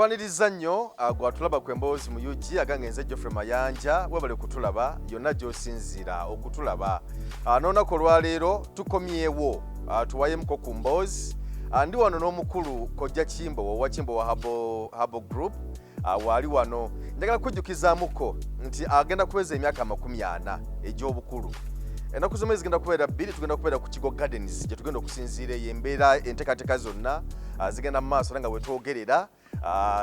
Tukwaniriza nnyo gwatulaba ku emboozi mu UG agangenze Geoffrey Mayanja webale kutulaba yonna gy'osinziira okutulaba. N'olunaku olwaleero tukomyewo tuwayemuko ku mboozi. Ndi wano n'omukulu Kojja Kimbowa wa Kimbowa Herbal Group waali wano. Njagala kujjukizaamuko nti agenda kuweza emyaka 40 egy'obukulu. Ennaku zomwe zigenda kubeera bbiri, tugenda kubeera ku Kigo Gardens gye tugenda okusinziira embeera enteekateeka zonna zigenda mu maaso nga bwe twogerera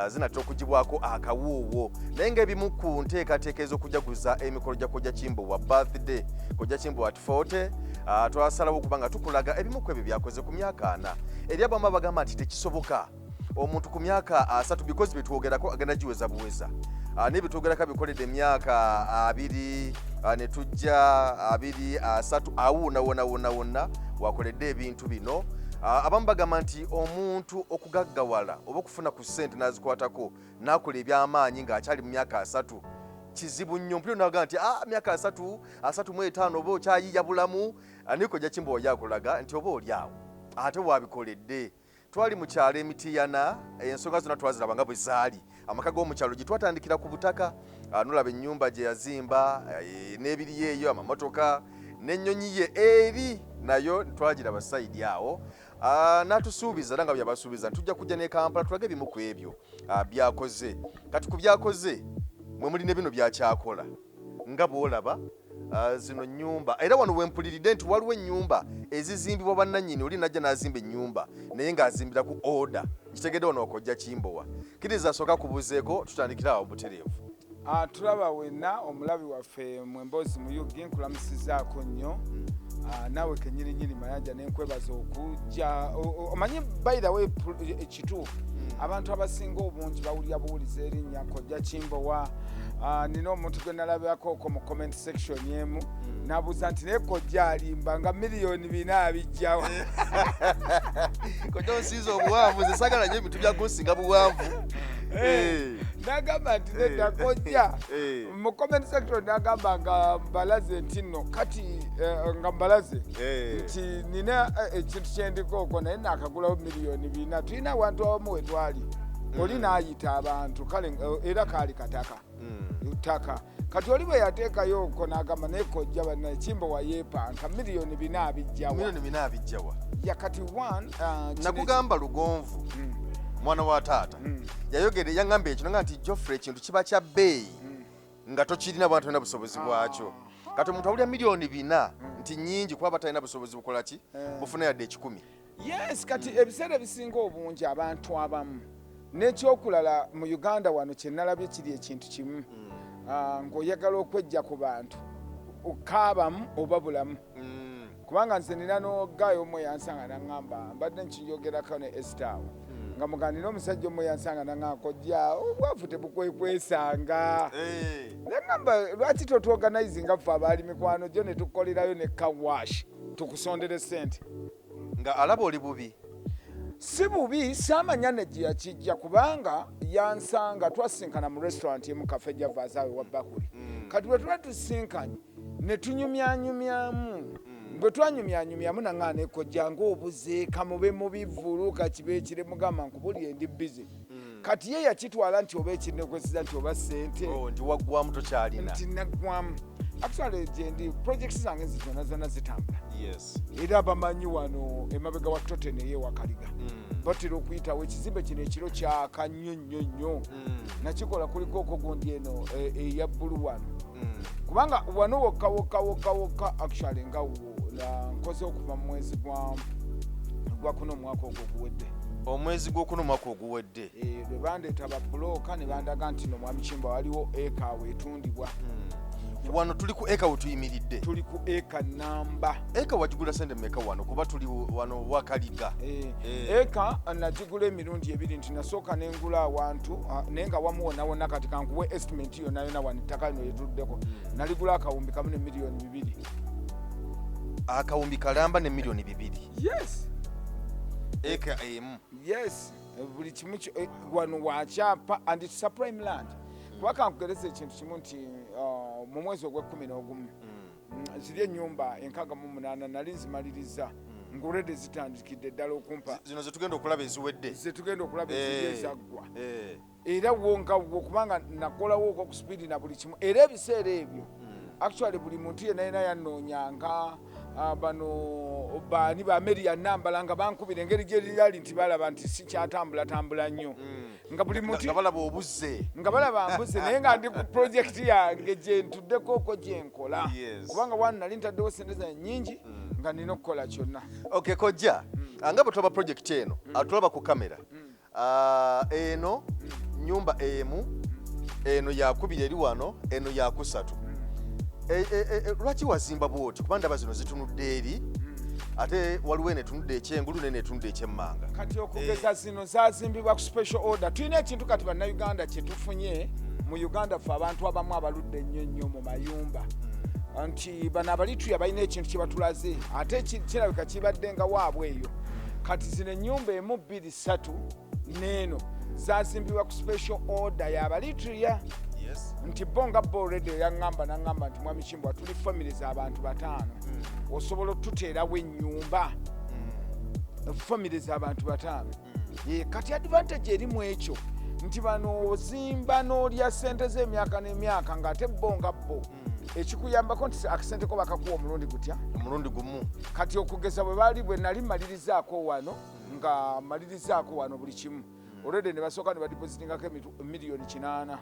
zinatera okugibwako akawuuwo. Naye ng'ebimu ku nteekateeka ez'okujaguza emikolo gya Kojja Kimbowa birthday Kojja Kimbowa at 40 twasalawo okuba nga tukulaga ebimu ku ebyo byakoze ku myaka 4. Eri abamu abagamba nti tekisoboka omuntu ku myaka 3 because betwogerako agenda giweza buweza. Nebitwogerako bikoledde emyaka 2 ne tujja 2 3 awuuna wonna wakoledde ebintu bino. Abamu bagamba nti omuntu okugaggawala oba okufuna ku ssente n'azikwatako n'akola eby'amaanyi ng'akyali mu myaka 3 kizibu nnyo. Mpulira n'agamba nti myaka 35 oba okyayiya bulamu. Ni Kojja Kimbowa yakulaga nti oba oli awo ate wabikoledde. Twali mu kyalo Emitiyana, ensonga zonna twaziraba nga bwe zaali. Amaka g'omukyalo gye twatandikira ku butaka, nolaba ennyumba gye yazimba n'ebiri eyo, amamotoka n'ennyonyi ye eri nayo twagiraba sayidi awo. N'atusuubiza nga byabasuubiza tujja kujja ne Kampala tulage ebimu ku ebyo byakoze. Kati ku byakoze mwe muli ne bino byakyakola nga bw'olaba zino nnyumba. Era wano wempuliridde nti waliwo ennyumba ezizimbibwa bannannyini, oli najja n'azimba ennyumba naye ng'azimbira ku order. Kitegedde wano Kojja Kimbowa. Kiriza asooka kubuzeeko tutandikira awo butereevu. Tulaba wenna omulabi waffe mu emboozi mu UG nkulamusizaako nnyo. Naawe kenyirinyiri Mayanja n'enkwebaza okujja. Omanyi by the way ekituufu abantu abasinga obungi bawulira buwuliza erinnya Kojja Kimbowa. Nina omuntu gwe nalabako mu comment section emu nabuuza nti naye Kojja alimba nga miliyoni 4 abijjawa. Kojja onsiiza obuwanvu, nze saagala nnyo ebintu byakunsinga buwanvu. Nagamba nti nedda Kojja mu comment section nagamba nga mbalaze nti nno kati nga mbalaze nti nina ekintu kyendikooko naye nakagulawo miliyoni 4. Tulina abantu abamu we twali oli n'ayita abantu kale era kaali kataka ttaka. Kati oli bwe yateekayo okwo n'agamba naye Kojja banna Kimbowa yeepanka miliyoni 4 abijjawa. Miliyoni 4 abijjawa. Ya kati nakugamba lugonvu mwana wa taata yayogere yangamba ekyo nga nti Geoffrey ekintu kiba kya bbeeyi nga tokirina abantu balina busobozi bwakyo. Kati omuntu awulira miliyoni 4 nti nnyingi kuba batalina busobozi bukola ki bufuna yadde 10. Yes, kati ebiseera ebisinga obungi abantu abamu n'ekyokulala mu Uganda wano kye nalabye kiri ekintu kimu ng'oyagala okwejja ku bantu okaabamu oba bulamu. Kubanga nze nina n'ogaayo omu yansanga n'aŋŋamba mbadde nkiyogerako ne Esther nga muganira omusajja omu yansanga n'aŋŋamba Kojja obwavu tebukwekwesanga. N'aŋŋamba lwaki totwoganizinga ffe abaali mikwano gyo ne tukolerayo ne kawash tukusondere ssente. Nga alaba oli bubi. Si bubi, saamanya ne gye yakijja kubanga yansanga twasinkana mu restaurant emu Cafe Javaazawe wa Bakuli. Kati bwe tuba tusinkanye ne tunyumyanyumyamu. Bwe twanyumyanyumyamu naŋŋamba ne Kojja ng'obuze kamube mu bivulu kakibeekire mugamba nkubulire ndi busy. Kati ye yakitwala nti oba ekinekwesiza nti oba ssente. Nti waggwamu tokyalina. Nti naggwamu. Actually gye ndi projects zange zonna zitambula. Yes. Era bamanyi wano emabega wa Totene ye Wakaliga. Batera okuyitawo ekizimbe kino ekiro kyaka nnyo. Nakikola kuliko gundi eno eya bbulu wano. Kubanga wano wokka actually nga nkoze okuva mu mwezi gwa kuno omwaka ogwo oguwedde. Omwezi gw'okuno omwaka oguwedde. Lwe bandeeta babbulooka ne bandaga nti no Mwami Kimbowa waliwo eka weetundibwa. Wano tuli ku eka wetuyimiridde. Tuli ku eka namba. Eka wagigula sente mmeka wano kuba tuli wano Wakaliga? Eka nagigula emirundi 2 nti nasooka nengula awantu naye nga wamu wonna kati kankuwe estimate yonna wano ettaka lino lyetuddeko. Naligula akawumbi kamu ne miliyoni 2. Akawumbi kalamba ne miliyoni 2? Yes. Eka emu? Yes. Buli kimu wano wakyapa and it's a prime land. Kuba kankugereza ekintu kimu nti mu mwezi ogw'Ekumi n'ogumu ziri ennyumba 68 nali nzimaliriza ng'olwedde zitandikidde ddala okumpa zino zetugenda okulaba eziwedde zetugenda okulaba ezaggwa Eh. era wongawo kubanga nakolawo ku speedi na buli kimu era ebiseera ebyo actually buli muntu yenna yena yanoonyanga bano baani ba Mary Anambala nga bankubira engeri gye lyali nti balaba nti sikyatambula nnyo nga buli muntu nga balaba obuzze naye nga ndi ku projekiti yange gye ntuddeko gye nkola kubanga wano nali ntaddewo sente zange nnyingi nga nina okukola kyonna. Okay, Kojja nga bwe tulaba projekiti eno tulaba ku kamera eno nyumba emu eno yakubiri eri wano eno yakusatu. Lwaki wazimba bwoti kuba ndaba zino zitunudde eri ate waliwo eno etunudde ekyengulu nene etunudde ekyemmanga kati okugeza zino zazimbibwa ku special order. Tulina ekintu kati bannayuganda kye tufunye mu Uganda ffe abantu abamu abaludde ennyo mu mayumba nti bano abalittuya balina ekintu kye batulaze ate kirabika kibadde nga waabwe eyo. Kati zino ennyumba emu bbiri ssatu n'eno zazimbibwa ku special order y'abalittuya nti bo nga bo already yaŋŋamba naŋŋamba nti mwami Kimbowa tuli family z'abantu 5 osobola okututeerawo ennyumba family z'abantu 5 kati advantage eri mu ekyo nti bano ozimba n'olya ssente z'emyaka n'emyaka ng'ate bo nga bo ekikuyambako nti akasente ko bakakuwa omulundi gutya omulundi gumu. Kati okugeza bwe nali malirizaako wano nga malirizaako wano buli kimu already ne basooka ne badipositingako miliyoni 8.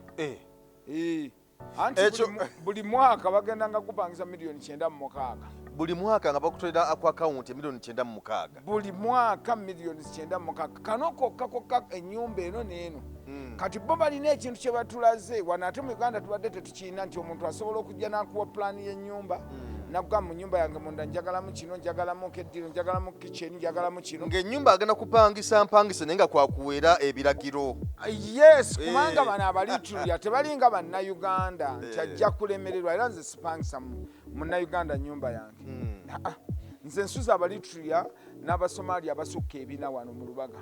Anti buli mwaka bagenda nga kupangisa miliyoni 9.6 buli mwaka nga bakutolera ku akawunti miliyoni 9.6 buli mwaka miliyoni 9.6 kano kokka ennyumba eno n'eno. Kati bo balina ekintu kye batulaze wano ate mu Uganda tubadde tetukiina nti omuntu asobola okujja n'akuwa pulaani y'ennyumba nakugamba mu nnyumba yange munda njagalamu kino njagalamu keddiro njagalamu kitchen njagalamu kino ng'ennyumba agenda kupangisa mpangisa naye nga kwakuweera ebiragiro. Yes, kubanga bano abalitulya tebalinga bannayuganda nti ajja kulemererwa era nze sipangisa munnayuganda nnyumba yange. Nze nsuza abalitulya n'Abasomali abasukka ebina wano mu Lubaga.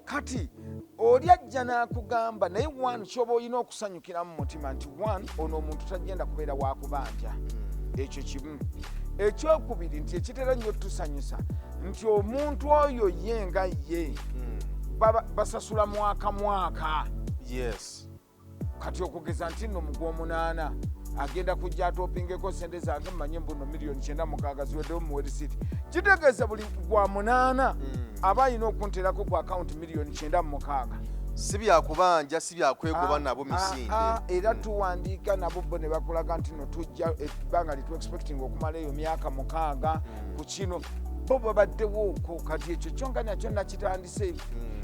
Kati oli ajja n'akugamba naye one kyoba olina okusanyukira mu mutima nti one ono omuntu tagenda kubeera wakubanja. Ekyo kimu. Ekyokubiri nti ekitera nnyo tusanyusa nti omuntu oyo ye nga ye basasula mwaka. Yes. Kati okugeza nti nno mu Gw'omunaana agenda kujja atopingeko sente zange mmanye mbuno miliyoni 9.6 ziweddewo mu werisiti. Kitegeeza buli Gw'Omunaana aba alina okunteerako ku akawunti miliyoni 9.6. Si byakubanja si byakwegoba nabo misinde. Era tuwandiika nabo bo ne bakulaga nti no tujja ebbanga litu expecting okumala eyo myaka 6 ku kino bo babaddewo kati ekyo kyonga nakyo nakitandise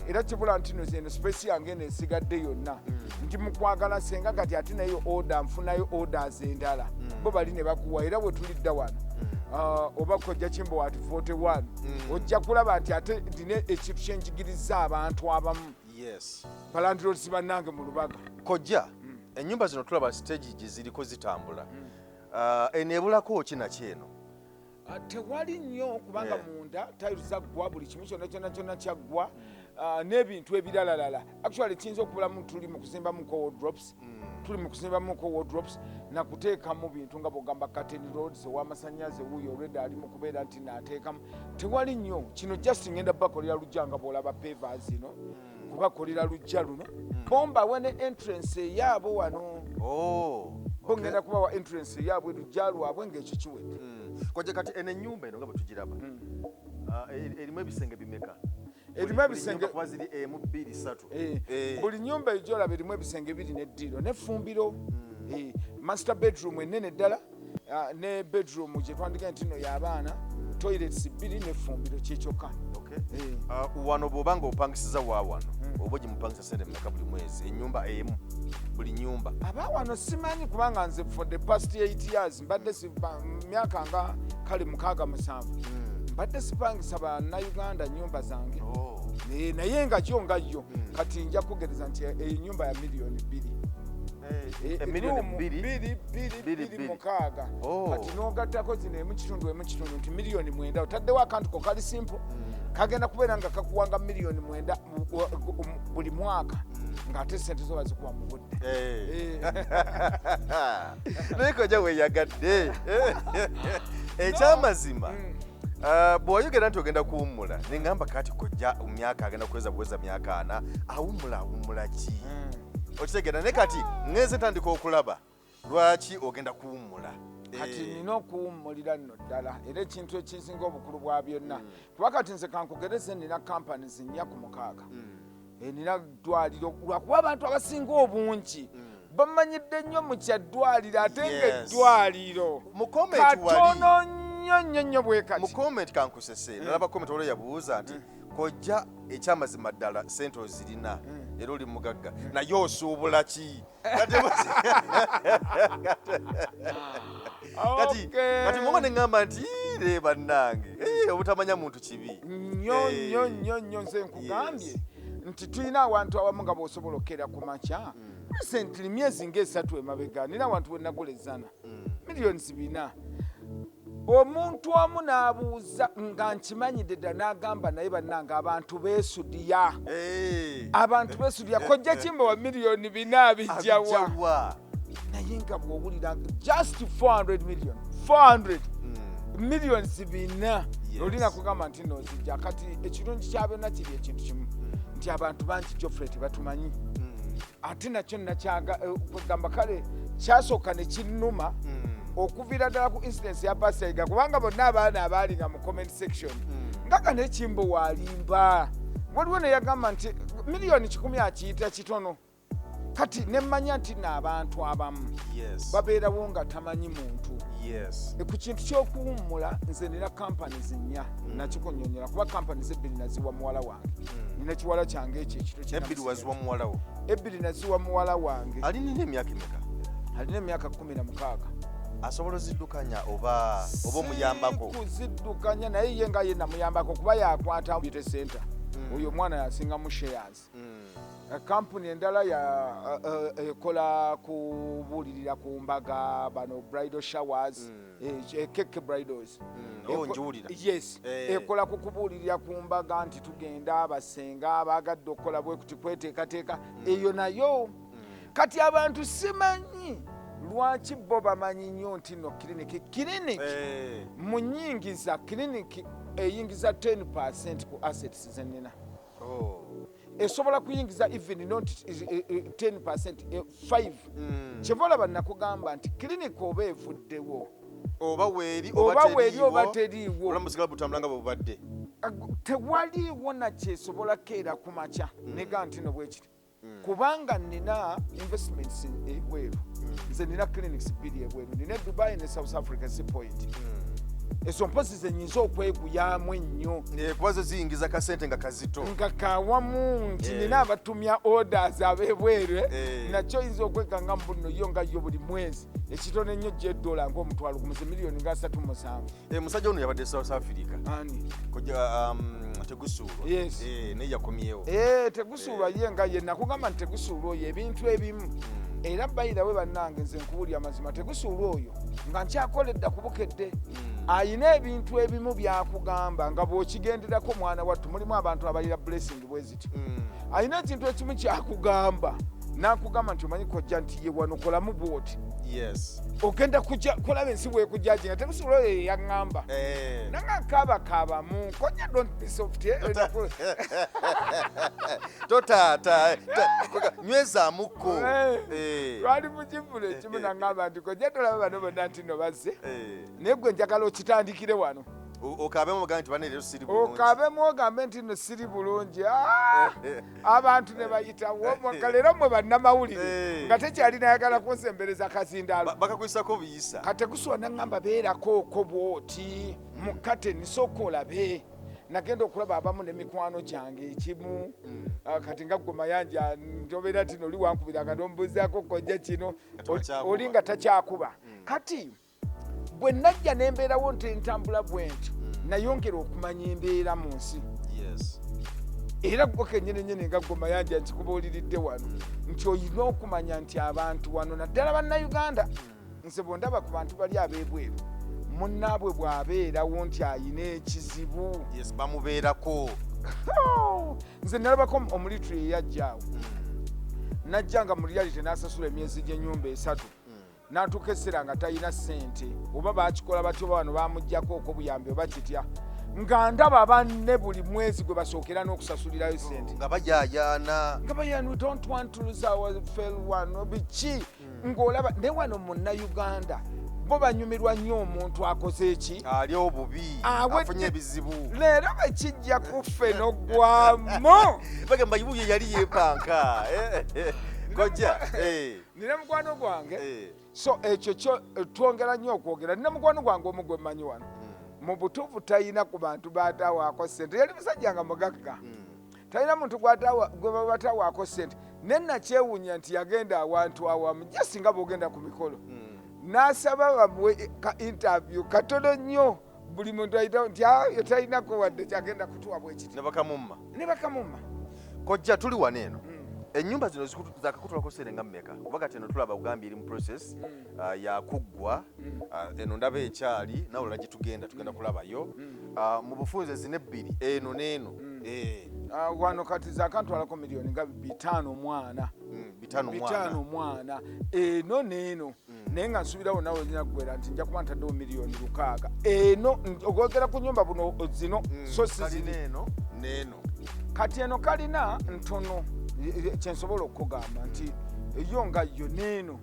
era kibula nti no zeno space yange nesigadde yonna nti mukwagala senga kati ate nayo order nfunayo orders endala bo bali ne bakuwa era bwe tulidda wano oba Kojja Kimbowa ati 41 ojja kulaba nti ate ndine ekintu kyenjigiriza abantu abamu. Yes. Balandlords bannange mu Lubaga. Kojja ennyumba zino tulaba stage gye ziriko zitambula eneebulako kina kyeno tewali nnyo kubanga munda tayiru zaggwa buli kimu kyonna kyaggwa n'ebintu ebiralalala actually kiyinza okubulamu tuli mu kuzimbamuko wardropes nakuteekamu bintu nga bwogamba curtain roads ow'amasannyalaze wuuyo olwedde ali mu kubeera nti naateekamu tewali nnyo kino just ngenda bakolera lujja nga bwolaba pavers zino kubakolera lujja luno bombawe ne entrance eyaabo wano bongenda kubawa entrance eyaabwe lujja lwabwe ng'ekyo kiwedde. Kojja kati eno ennyumba eno nga bwe tugiraba erimu ebisenge bimeka? Erimu ebisenge kuba ziri 1 2 3. Buli nnyumba egyolaba erimu ebisenge 2 n'eddiro n'effumbiro. Master bedroom ennene ddala ne bedroom gye twandika nti nno y'abaana toilets 2 n'effumbiro kyekyokka. Wano bw'oba nga opangisiza wa wano oba ogimupangisa sente mmeka buli mwezi ennyumba emu buli nnyumba? Aba wano simanyi kubanga nze for the past 8 years mbadde myaka nga kale 6-7 mbadde sipangisa bannayuganda nnyumba zange naye nga kyo nga yo kati nja kugereza nti ennyumba ya miliyoni 2 miliyoni 2.6 kati n'ogattako zino emu kitundu nti miliyoni 9 otaddewo akantu ko kali simple kagenda kubeera nga kakuwanga miliyoni 9 buli mwaka ng'ate sente zo bazikuwa mu budde. Naye Kojja weeyagadde ekyamazima bw'oyogera nti ogenda kuwummula ne ŋŋamba kati kojja mu myaka agenda kuweza myaka 4 awummula ki okitegeera naye kati ŋŋenze tandika okulaba lwaki ogenda kuwummula kati nina okuwummulira nno ddala era ekintu ekisinga obukulu bwa byonna kuba kati nze kankugereze nina companies 4 ku 6 nina ddwaliro lwakuba abantu abasinga obungi bamanyidde nnyo mu kyaddwaliro ate ng'eddwaliro katono nnyo bwe kati mu comment kankusese nalaba comment olwo yabuuza nti kojja ekyamazima ddala sente ozirina era oli mugagga naye osuubula ki kati muba ne ŋŋamba nti re bannange obutamanya muntu kibi nnyo nze nkugambye nti tulina abantu abamu nga bw'osobola okkeera ku makya recently myezi ng'esatu emabega nina abantu bwe nagulezana miliyoni 4 omuntu omu n'abuuza nga nkimanyidde ddala n'agamba naye bannange abantu beesudya Kojja Kimbowa miliyoni 4 abijjawa naye nga bw'owulira just 400 million 400 millions 4 olina kugamba nti noozijja kati ekirungi kya byonna kiri ekintu kimu nti abantu bangi Geoffrey tebatumanyi ate nakyo nakugamba kale kyasooka ne kinnuma okuviira ddala ku incidence ya Pasaiga kubanga bonna abaana abaali nga mu comment section ngaga ne Kimbowa alimba waliwo ne yagamba nti miliyoni 10 akiyita kitono kati nemmanya nti n'abantu abamu babeerawo nga tamanyi muntu ku kintu ky'okuwummula nze nina companies 4 nakikunyonyola kuba companies 2 naziwa muwala wange nina kiwala kyange ekyo ekiro ebbiri naziwa muwala wange alina emyaka emeka alina emyaka 16 asobola oziddukanya oba omuyambako kuziddukanya naye ye nga ye namuyambako kuba yakwata beauty center oyo omwana yasinga mu shares kampuni endala ekola kubuulirira ku mbaga bano bridal showers cake bridals yes ekola kukubuulirira ku mbaga nti tugenda abasenga abagadde okukola bwe kuti kweteekateeka eyo nayo kati abantu simanyi lwaki bo bamanyi nnyo nti no kiriniki mu nyingiza kiriniki eyingiza 10% ku assets zenina esobola kuyingiza even not 10% 5 kyeva olaba nakugamba nti kiriniki oba evuddewo oba weeri oba teriiwo olamusigala butambulanga bwebubadde tewaliiwo nakyesobola keera ku makya nega nti no bwe kiti kubanga nina investments ebweru nze nina clinics 2 ebweru nina Dubai ne South Africa point ezo mpozi zenyinza okweguyamu ennyo kuba zo ziyingiza kasente nga kazito nga kawamu nti nina abatumya orders abebweru nakyo yinza okwekanga mu buno yo nga yo buli mwezi ekitono ennyo $1 ng'omutwalo gumize miliyoni nga 37 musajja ono yabadde South Africa ani kojja tegusuulwa naye yakomyewo tegusuulwa ye nga ye nakugamba nti tegusuulwa oyo ebintu ebimu era bayirawe bannange nze nkubuulya amazima tegusuulwa oyo nga nkyakoledda kubukedde ayina ebintu ebimu byakugamba nga bw'okigenderako mwana wattu mulimu abantu abalira blessing bwe ziti ayina ekintu ekimu kyakugamba nakugamba nti omanyi kojja nti ye wano kolamu bwoti ogenda kulaba ensi bwekujjaji nga tegusuula oyo yaŋŋamba nanga kaabakaabamu kojja don't be soft totaata nywezaamuko lwali mukivulo ekimu naŋŋamba nti kojja tolaba bano bonna nti no bazze naye gwe njagala okitandikire wano okaabemu ogambe nti bane leero siri bulungi okaabemu ogambe nti no siri bulungi abantu ne bayitawo leero mwe bannamawulire nga tekyali nayagala kunsembereza kazindaalo bakakwisako obuyisa kate kuswa naŋŋamba beerakooko bw'oti mu kateni sooka olabe nagenda okulaba abamu n'emikwano gyange ekimu kati nga ggwe mayanja ntobeera ti noli wankubiranga n'omubuuzaako kojja kino oli nga takyakuba kati bwe najja n'embeerawo ntentambula bwentyo nayongera okumanya embeera mu nsi era gwe kennyini nga ggwe mayanja nkikubuuliridde wano nti olina okumanya nti abantu wano naddala bannayuganda nze bwondaba ku bantu bali ab'ebweru munnaabwe bw'abeerawo nti ayina ekizibu bamubeerako nze nalabako omulitule eyajjaawo najja nga mu reality n'asasula emyezi gy'ennyumba 3 n'atuuka essera nga talina ssente oba baakikola batyo wano bamuggyako oko buyambi oba kitya nga ndaba banne buli mwezi gwe basookera n'okusasulirayo sente nga bajajaana we don't want to lose our fellow one biki ng'olaba ne wano munnayuganda bo banyumirwa nnyo omuntu akoze eki ali obubi afunye ebizibu leero bekijja kuffe n'oggwamu bagamba ibuye yali yeepanka Kojja nina mukwano gwange so ekyo kyo twongera nnyo okwogera nina mukwano gwange omu gwe mmanyi wano mu butuufu talina ku bantu baataawaako ssente yali musajja nga mugagga talina muntu gwe bataawaako ssente ne nakyewuunya nti yagenda awantu awamu ja singa bw'ogenda ku mikolo n'asaba bamuwe ka interview katono nnyo buli muntu ayita nti yo talinako wadde kyagenda kutuwa bwekiti ne bakamumma Kojja tuli wano eno ennyumba zino zakakutulako ssente nga mmeka kuba kati eno tulaba ugambye eri mu process yakuggwa eno ndaba ekyali nawe olala gye tugenda kulabayo mu bufunze zine ebbiri eno n'eno wano kati zakantwalako miliyoni nga 5 mwana eno n'eno naye nga nsuubirawo nawe olina kuggwera nti nja kuba ntaddewo miliyoni 6 eno ogogera ku nyumba buno zino so n'eno kati eno kalina ntono kyensobola okugamba nti yo nga yo n'eno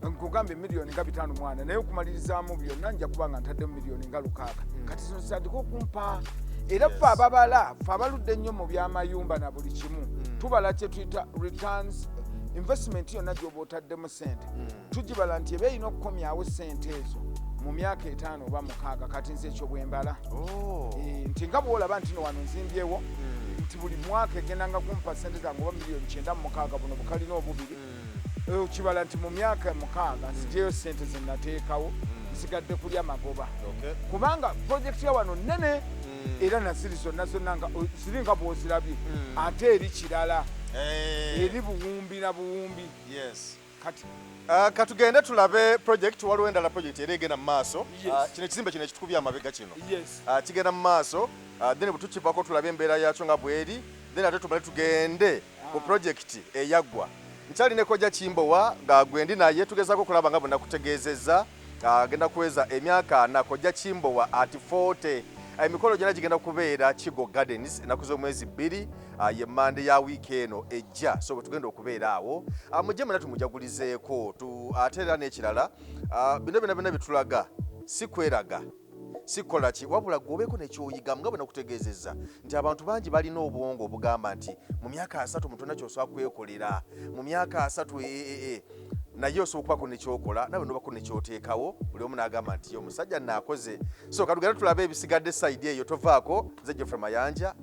nkugambye miliyoni nga 5 mwana naye okumalirizamu byonna nja kuba nga ntaddemu miliyoni nga 6 kati zino zitandika okumpa era ffe ababala ffe abaludde ennyo mu byamayumba na buli kimu tubala kye tuyita returns investment yonna gyoba otaddemu sente tugibala nti eba erina okukomyawo sente ezo mu myaka 5 oba 6 kati nze ekyo bwembala nti nga bwolaba nti no wano nzimbyewo nti buli mwaka egendanga kumpa sente zange oba miliyoni 9 buno bukalina obubiri okibala nti mu myaka 6 nzigyeyo sente zenateekawo nsigadde kulya magoba kubanga projekiti ya wano nnene era naziri zonna nga ziri nga bw'ozirabye ate eri kirala eri buwumbi na buwumbi kati katugende tulabe project waliwo endala project era egenda mu maaso kino ekizimbe kino ekitukubya amabega kino kigenda mu maaso then bwe tukivako tulabe embeera yakyo nga bweri then ate tubale tugende ku project eyaggwa nkyali ne Kojja Kimbowa nga gwendi naye tugezaako kulaba nga bwe nakutegeezezza agenda kuweza emyaka 4 Kojja Kimbowa at 40 emikolo gyonna gigenda kubeera Kigo Gardens ennaku z'omwezi 2 ye Mande ya wiiki eno ejja so bwe tugenda okubeera awo mujje mwena tumujagulizeeko ate era n'ekirala bino byonna bitulaga si kweraga sikola ki wabula gwobeeko nekyoyigamu nga bwe nakutegeezezza nti abantu bangi balina obwongo obugamba nti mu myaka 3 omuntu onna kyosobola kwekolera mu myaka 3 naye osobola okubako nekyokola nawe nobako nekyoteekawo buli omu n'agamba nti omusajja naakoze so katugenda tulabe ebisigadde sayidi eyo tovaako nze Geoffrey Mayanja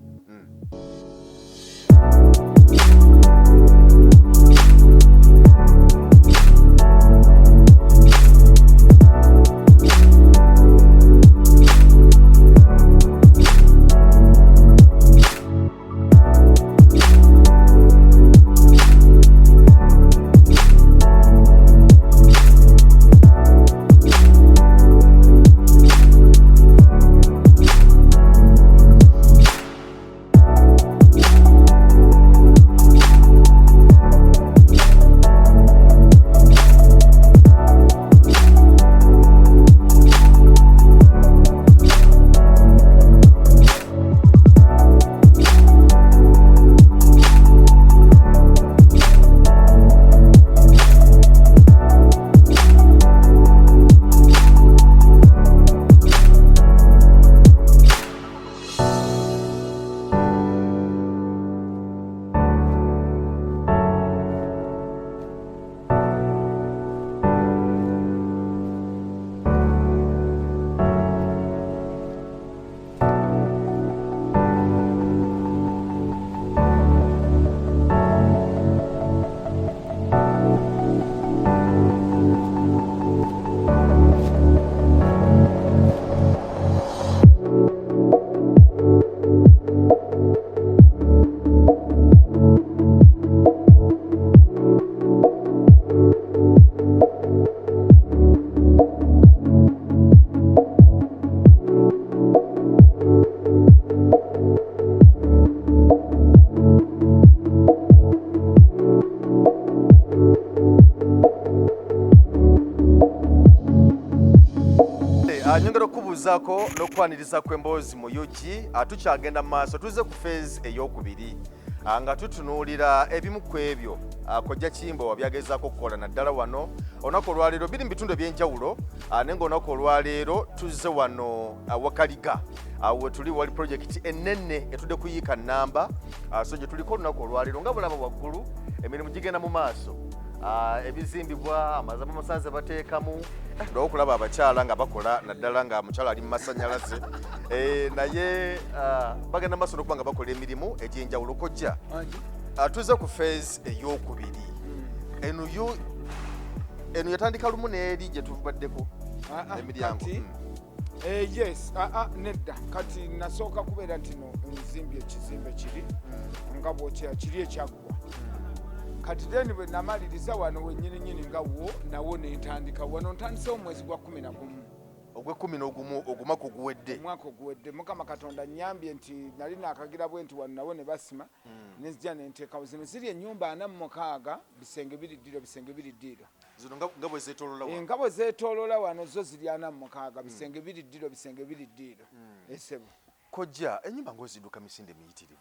okugezaako n'okwaniriza kw'emboozi mu UG tukyagenda mu maaso tuze ku phase ey'okubiri nga tutunuulira ebimu ku ebyo Kojja Kimbowa byagezaako okukola naddala wano olunaku olwaleero biri mu bitundu eby'enjawulo naye ng'olunaku olwaleero tuzze wano Wakaliga we tuli wali projekiti ennene etudde kuyiika nnamba so gye tuliko olunaku olwaleero nga bulaba waggulu emirimu gigenda mu maaso ebizimbibwa amazama amasanze bateekamu lwawo okulaba abakyala nga bakola naddala nga mukyala ali mu masanyalaze naye bagenda maaso n'okuba nga bakola emirimu egy'enjawulo. Kojja tuze ku phase ey'okubiri eno yatandika lumu n'eri gye tubaddeko emiryango. Yes, nedda kati nasooka kubeera nti no nzimbye ekizimbe kiri nga bw'okira kiri ekyaggwa kati then bwe namaliriza wano wennyininyini nga wo nawo nentandika wano ntandisewo omwezi gwa 11 ogw'ekumi ogumaka oguwedde omwaka oguwedde Mukama Katonda nnyambye nti nali naakagira bwe nti wano nawo ne basima nezija nenteekawo zino ziri ennyumba 46 bisenge biri ddiro bisenge biri ddiro zino nga bwe zeetooloola wano nga bwe zeetooloola wano zo ziri 46 bisenge biri ddiro bisenge biri ddiro esebo. Kojja ennyumba ng'ozidduka misinde miyitirivu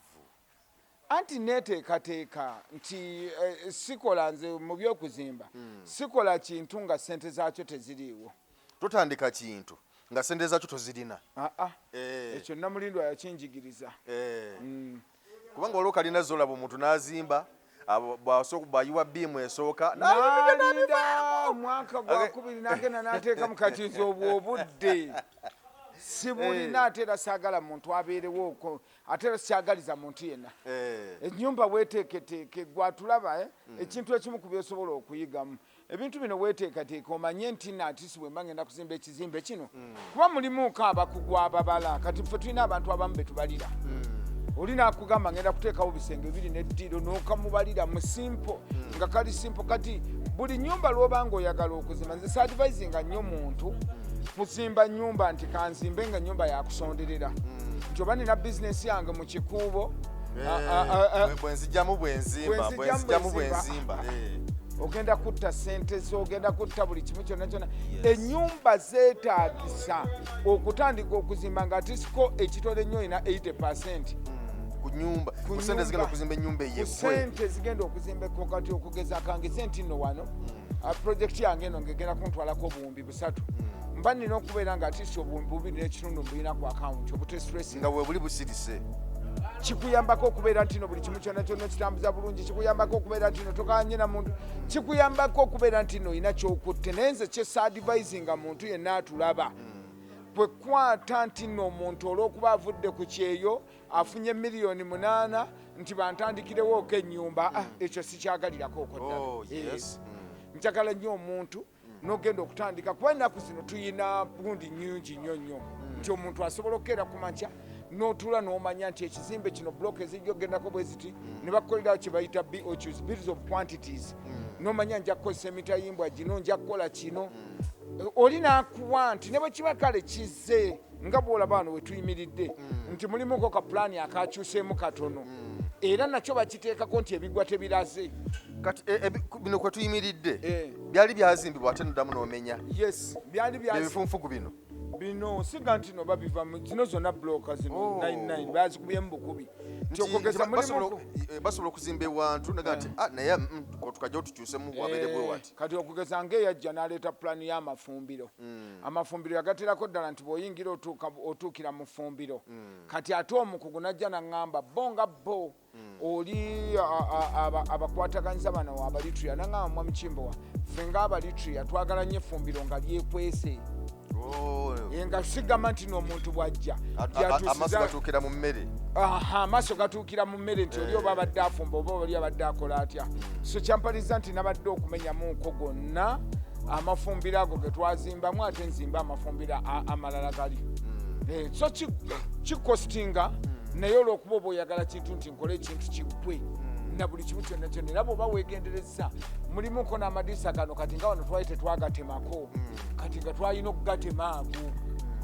anti neteekateeka nti sikola nze mu by'okuzimba sikola kintu nga ssente zaakyo teziriiwo. totandika kintu nga sente zaakyo tozirina ekyo namulindwa yakinjigiriza kubanga waliwo kalina zolaba omuntu n'azimba bwayiwa biimu esooka nalinda omwaka gwa 2 nagenda n'ateeka mu katinzi obwo obudde sibulina ate era saagala muntu abeerewo ate era sikyagaliza muntu yenna ennyumba weeteeketeeke gwatulaba ekintu ekimu ku byosobola okuyigamu ebintu bino weeteekateeka omanye nti naatisi bwe mba ngenda kuzimba ekizimbe kino kuba mulimuko abakugu ababala kati ffe tulina abantu abamu be tubalira oli naakugamba ngenda kuteekawo bisenge biri neddiro n'okamubalira mu simpo nga kali simpo kati buli nnyumba lw'obanga oyagala okuzimba nze saadivayizinga nnyo muntu kuzimba nnyumba nti kanzimbe nga nnyumba yakusonderera nti oba nina bizinesi yange mu kikuubo bwenzijjamu bwenzimba ogenda kutta sente zo ogenda kutta buli kimu kyonna kyonna ennyumba zeetaagisa okutandika okuzimba nga tisiko ekitole ennyo ina 80% ku sente zigenda okuzimba ennyumba sente zigenda okuzimbako kati okugeza kange nti nno wano projekiti yange eno ngegenda kuntwalako obuwumbi 3 mba nina okubeera nga atisi obuwumbi 2 n'ekitundu mbulina ku akawunti obutestresi nga bwe buli busirise kikuyambako okubeera nti no buli kimu kyonna kyonna kitambuza bulungi kikuyambako okubeera nti no tokanye na muntu kikuyambako okubeera nti no olina kyokutte naye nze kyesaadivayizinga muntu yenna atulaba bwe kwata nti no omuntu olw'okuba avudde ku kyeyo afunye $8,000,000 nti bantandikirewooko ennyumba ekyo sikyagalirako okoddala njagala nnyo omuntu n'ogenda okutandika kuba ennaku zino tuyina bundi nnyingi nnyo nnyo nti omuntu asobola okukeera ku makya n'otuula n'omanya nti ekizimbe kino bulooka ezijja ogendako bwe ziti ne bakolerawo kye bayita bills of quantities n'omanya nja kukozesa emitayimbwa gino nja kukola kino oli n'akuwa nti ne bwe kiba kale kizze nga bw'olaba wano we tuyimiridde nti mulimuko ka pulaani akakyuseemu katono era nakyo bakiteekako nti ebigwa tebiraze kati bino kwe tuyimiridde byali byazimbibwa ate noddamu n'omenya byali ebifunfugu bino siga nti no babiva zino zonna blooka zino 99 bazikubyemu bukubi nti okugeza mulimu basobola okuzimba ewantu naga nti naye tukajja otukyusemu wabeere bwe wati kati okugeza ng'eyajja n'aleeta pulaani y'amafumbiro amafumbiro yagaterako ddala nti bw'oyingira otuukira mu ffumbiro kati ate omukugu najja naŋŋamba bo nga bo oli abakwataganyiza bano abalitria naŋŋamba mwamu Kimbowa ffe ng'abalitria twagala nnyo effumbiro nga lyekwese nga sigamba nti n'omuntu bw'ajja amaaso gatuukira mu mmere amaaso gatuukira mu mmere nti oli oba abadde afumba oba oli abadde akola atya so kyampaliza nti nabadde okumenyamuko gonna amafumbiro ago ge twazimbamu ate nzimba amafumbiro amalala gali so kikostinga naye olw'okuba oba oyagala kintu nti nkole ekintu kigwe na buli kimu kyonna kyonna era bw'oba weegendereza mulimuko n'amadiisa gano kati nga wano twali tetwagatemako kati nga twalina okugatema ago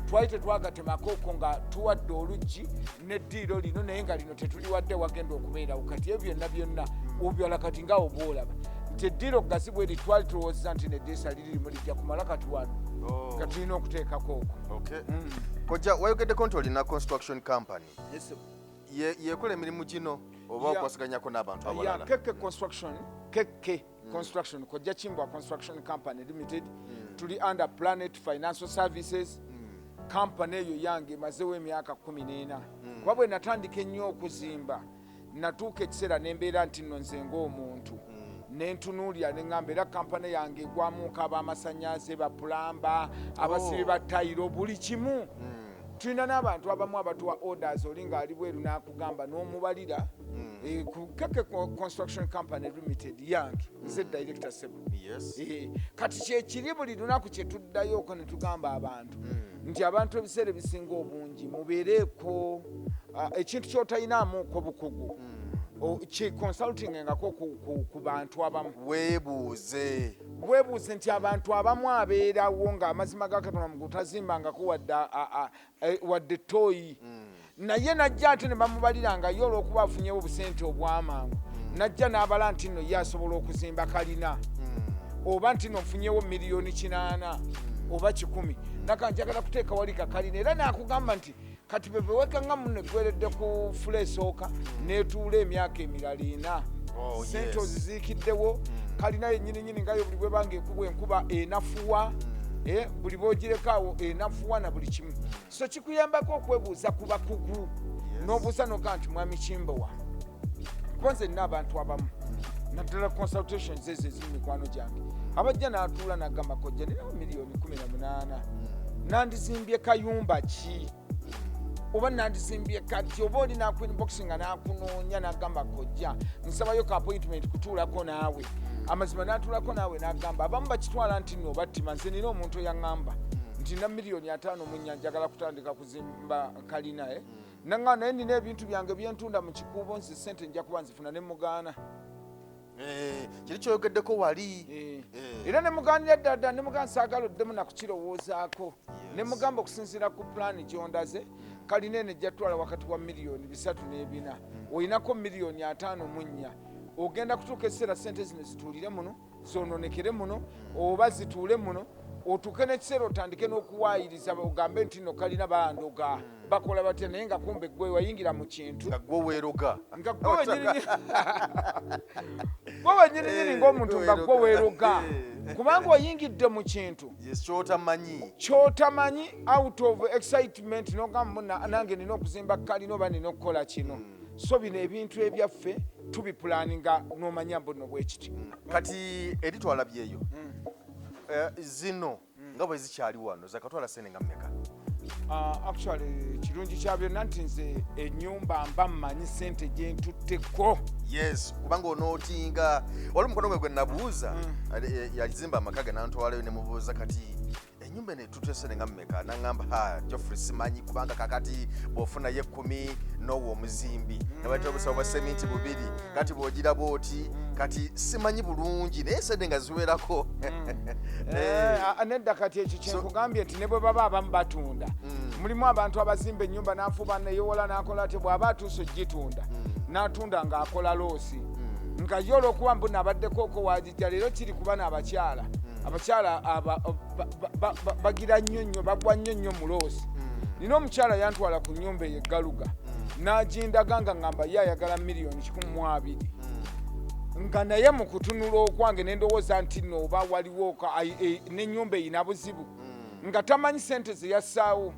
twali tetwagatemakoko nga tuwadde oluggi n'eddiiro lino naye nga lino tetuliwadde wagenda okubeerawo kati ebyo byonna obyala kati nga oba olaba kati eddiro gasibwe litwali tulowooza nti neddiisa liririmu lijja kumala kati wano kati tulina okuteekako okwo. Kojja wayogeddeko nti olina construction company yekola emirimu gino oba okwasaganyako n'abantu abalala? Keke construction Kojja Kimbowa Construction Company Limited tuli under Planet Financial Services company eyo yange emazeewo emyaka 14 kuba bwe natandika ennyo okuzimba natuuka ekiseera nembeera nti nno nze ng'omuntu nentunuulira neŋŋamba era kampani yange egwamuuka ab'amasannyalaze bapulamba abasibe ba tayiro buli kimu. Tulina n'abantu abamu abatuwa orders oli ng'ali bweru n'akugamba n'omubalira ku Keke Construction Company Limited yange nze director Sebo. Kati kyekiri buli lunaku kye tuddayooko ne tugamba abantu nti abantu ebiseera ebisinga obungi mubeereeko ekintu ky'otalinamuuko bukugu consulting ngako ku bantu abamu. Weebuuze nti abantu abamu abeerawo ng'amazima ga Katonda mu gutazimbangako wadde toyi naye najja ate ne bamubalira ye olw'okuba afunyewo obusente obwamangu najja n'abala nti nno ye asobola okuzimba kalina oba nti nno nfunyewo miliyoni 8 oba 10 naka njagala kuteeka wali kakalina era n'akugamba nti kati bwe wekanga munne gweredde ku fula esooka neetuula emyaka emirala 4 sente oziziikiddewo kalina yennyini ngayo buli bwebanga ekubwa enkuba enafuwa buli bwogirekawo enafuwa na buli kimu so kikuyambako okwebuuza ku bakugu n'obuuza noga nti mwami Kimbowa ponze nina abantu abamu naddala consultations ezo eziri mikwano gyange abajja n'atuula n'agamba Kojja ninawo miliyoni 18 nandizimbye kayumba ki oba nandizimbye kati oba oli nakuinboxing n'akunoonya n'agamba Kojja nsabayo ka appointment kutuulako naawe amazima n'atuulako naawe n'agamba abamu bakitwala nti nno battima nze nina omuntu eyaŋŋamba nti na miliyoni 5 mu nnya njagala kutandika kuzimba kalina naŋŋamba naye nina ebintu byange byentunda mu kikuubo nze sente nja kuba nzifuna ne mugaana kiri kyoyogeddeko wali era ne mugaanira ddala ne mugamba saagala oddemu nakukirowoozaako ne mugamba okusinziira ku pulaani gyondaze kalina eno ejja twala wakati wa miliyoni 3 n'ebina olinako miliyoni 5 mu nnya ogenda kutuuka ekiseera sente zino zituulire muno zononekere muno oba zituule muno otuuke n'ekiseera otandike n'okuwaayiriza ogambe nti nno kalina bandoga bakola batya naye nga kumbe gwe wayingira mu kintu nga gwe weeroga nga gwe wenyininyini ng'omuntu nga gwe weeroga kubanga wayingidde mu kintu kyotamanyi out of excitement n'ogamba nange nina okuzimba kalina oba nina okukola kino so bino ebintu ebyaffe tubipulaninga n'omanya mbuno bwe kiti kati eri twalabyeyo zino nga bwe zikyali wano zakatwala sene nga mmeka? Actually kirungi kya byonna nti nze ennyumba mba mmanyi sente gye ntutteko. Yes, kubanga onootinga wali mukono gwe gwe nabuuza yazimba amaka ge n'antwalayo ne mubuuza kati ennyumba eno etutte sene nga mmeka? N'aŋŋamba Geoffrey simanyi kubanga kakati bw'ofunayo 10 n'owa omuzimbi nabayita obusabo bwa seminti 2 kati bw'ogira bw'oti kati simanyi bulungi naye sente nga ziwerako. Nedda kati ekyo kyenkugambye nti ne bwe baba abamu batunda mulimu abantu abazimba ennyumba n'afuba neyowola n'akola ati bw'aba atuuse ogitunda n'atunda ng'akola loosi nga ye olw'okuba mbu nabaddeko oko wagijja leero kiri kuba n'abakyala bagira nnyo nnyo bagwa nnyo nnyo mu loosi. Nina omukyala yantwala ku nnyumba eyo eggaluga n'agindaga nga ŋŋamba ye ayagala miliyoni 12 nga naye mu kutunula okwange ne ndowooza nti nno oba waliwo n'ennyumba eyina buzibu nga tamanyi sente ze yassaawo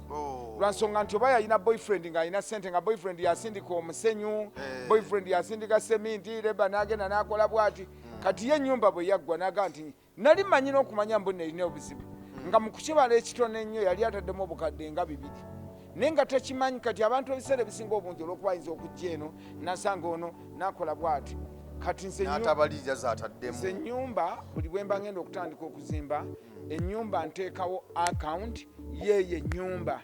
lwansonga nti oba yalina boyfriend ng'alina sente nga boyfriend yasindika omusenyu boyfriend yasindika seminti leba n'agenda n'akola bw'ati kati ye ennyumba bwe yaggwa n'aga nti nali mmanyi n'okumanya mbu nalina obuzibu nga mu kukibala ekitono ennyo yali ataddemu obukadde nga 2 naye nga tekimanyi kati abantu ebiseera ebisinga obungi olw'okuba ayinza okujja eno nasanga ono n'akola bw'ati kati nze ennyumba buli bwe mba ngenda okutandika okuzimba ennyumba nteekawo account yeeyo ennyumba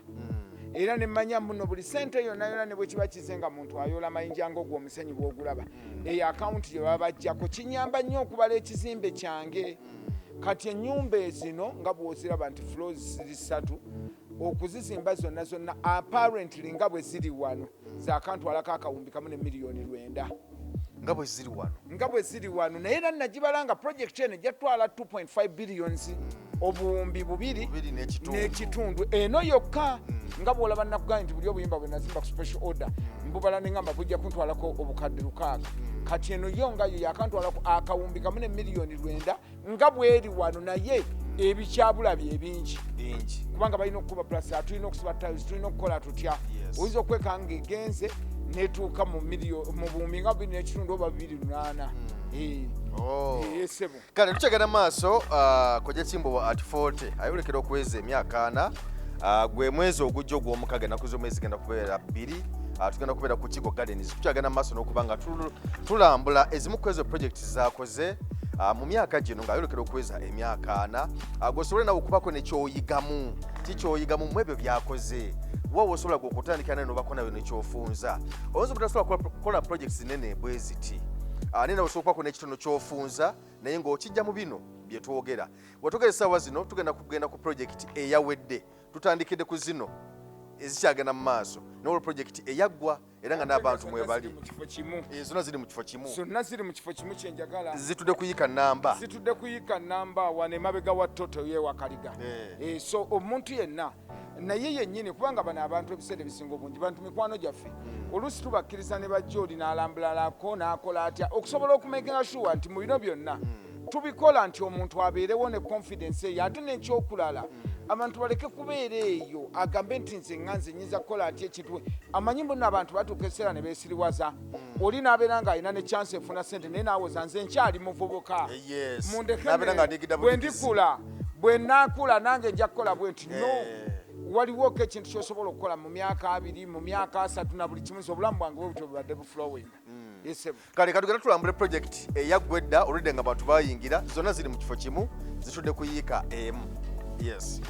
era ne mmanya muno buli sente yonna ne bwe kiba kize nga muntu ayoola mayinja ng'ogwo omusenyu bw'ogulaba eyo account gye baba bajjako kinyamba nnyo okubala ekizimbe kyange kati ennyumba ezino nga bw'oziraba nti floors 3 okuzizimba zonna apparently nga bwe ziri wano zakantwalako akawumbi kamu ne miliyoni 9 nga bwe ziri wano naye era nagibalanga project eno ejatwala 2.5 billions obuwumbi 2 n'ekitundu eno yokka nga bw'olaba nakugamba nti buli obuyimba bwe nazimba ku special order mbubala neŋŋamba bujja kuntwalako obukadde 6 kati eno yo nga yo yakantwalako akawumbi kamu ne miliyoni 9 nga bweri wano naye ebikyabula bye bingi kubanga balina okukuba plasa tulina okusiba tiles tulina okukola tutya oyinza okwekanga ng'egenze netuuka mu buwumbi nga 2 n'ekitundu oba 2.8 sebo kale tukyagenda maaso Kojja Kimbowa at 40 ayolekera okuweza emyaka 4 gwe mwezi ogujja ogw'omukaaga ennaku z'omwezi genda kubeera 2 tugenda kubeera ku Kigo Gardens tukyagenda maaso n'okuba nga tulambula ezimu ku ezo projects zakoze mu myaka gino ng'ayolekera okuweza emyaka 4 gweosobole nawe okubako nekyoyigamu tikyoyigamu mu ebyo byakoze wawe osobola gwe okutandikira naye nobako nawe nekyofunza oyinza obutasobola kukola projects nene bwe ziti naye nawe osobola okubako n'ekitono kyofunza naye ng'okijja mu bino bye twogera wetwogera essaawa zino tugenda kugenda ku project eyawedde tutandikidde ku zino ezikyagenda mu maaso n'olwo project eyaggwa era nga n'abantu mwebali zonna ziri mu kifo kimu kyenjagala zitudde kuyika namba wane emabega wa toto ye Wakaliga so omuntu yenna naye yennyini kubanga bano abantu ebiseera ebisinga obungi bantu mikwano gyaffe oluusi tubakkiriza ne bajja oli n'alambulalako n'akola atya okusobola okumakinga sure nti mu bino byonna tubikola nti omuntu abeerewo ne confidence eyo ate n'ekyokulala abantu baleke kubeera eyo agambe nti nze nganze nyinza kukola ati ekintu amanyimbo nno abantu batuuka ekiseera ne beesiriwaza oli n'abeera ng'alina ne chance efuna ssente naye n'awoza nze nkyali muvubuka mundeke bwe ndikula bwe naakula nange nja kukola bwe nti no waliwoko ekintu kyosobola okukola mu myaka 2 mu myaka 3 na buli kimu obulamu bwange bwe butyo bubadde buflowing kale katugenda tulambule project eyaggwedda oludde nga bantu bayingira zonna ziri mu kifo kimu zitudde kuyiika emu yes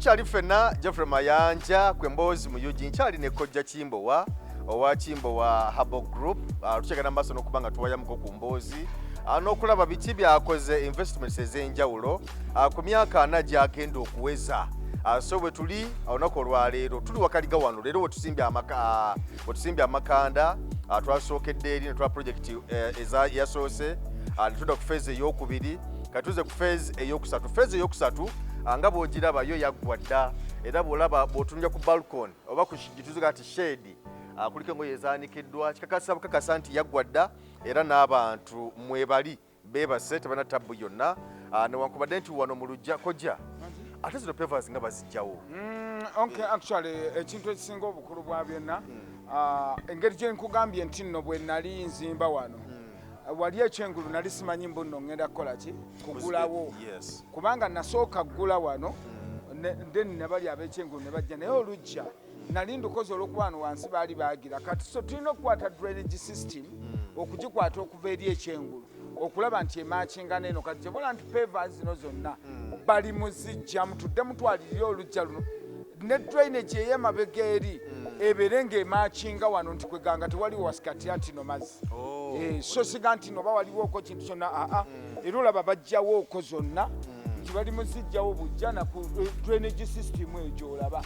nkyali ffenna Geoffrey Mayanja kwemboozi mu UG nkyali ne Kojja Kimbowa owa Kimbowa Herbal Group tukyagenda maaso n'okuba nga tuwayamuko ku mboozi n'okulaba biki byakoze investments ez'enjawulo ku myaka 4 gy'agenda okuweza so bwe tuli olunaku olwaleero tuli Wakaliga wano leero wetusimbye amakanda twasookedde eri ne twa project eyasoose netudda ku phase ey'okubiri katuze ku phase ey'okusatu phase ey'okusatu nga bw'ogiraba yo yaggwa dda era bw'otunja ku balcony oba gituzuga ati shade kuliko engoye ezaanikiddwa kikakasa nti yaggwa dda era n'abantu mwebali beebase tebana tabu yonna newankubadde nti wano mu lujja Kojja ate zino pavers nga bazijjawo actually ekintu ekisinga obukulu bwa byonna engeri gye nkugambye nti nno bwe nali nzimba wano wali ekyengulu nali simanyi mbu nno ngenda kukola ki kugulawo kubanga nasooka kugula wano then ne bali ab'ekyengulu ne bajja naye olujja nali ndukoze olw'okuba wano wansi baali baagira kati so tulina okukwata drainage system okugikwata okuva eri ekyengulu okulaba nti emakinga n'eno kati gyebola nti pavers zino zonna bali muzijja mutudde mutwalirire olujja luno ne drainage ey'emabega eri ebeere ng'emakinga wano nti kweganga tewaliwo wasikatira ntino mazzi so siga nti noba waliwooko kintu kyonna era olaba bajjawo oko zonna nti bali muzijjawo bujja naku drainage system eyo gy'olaba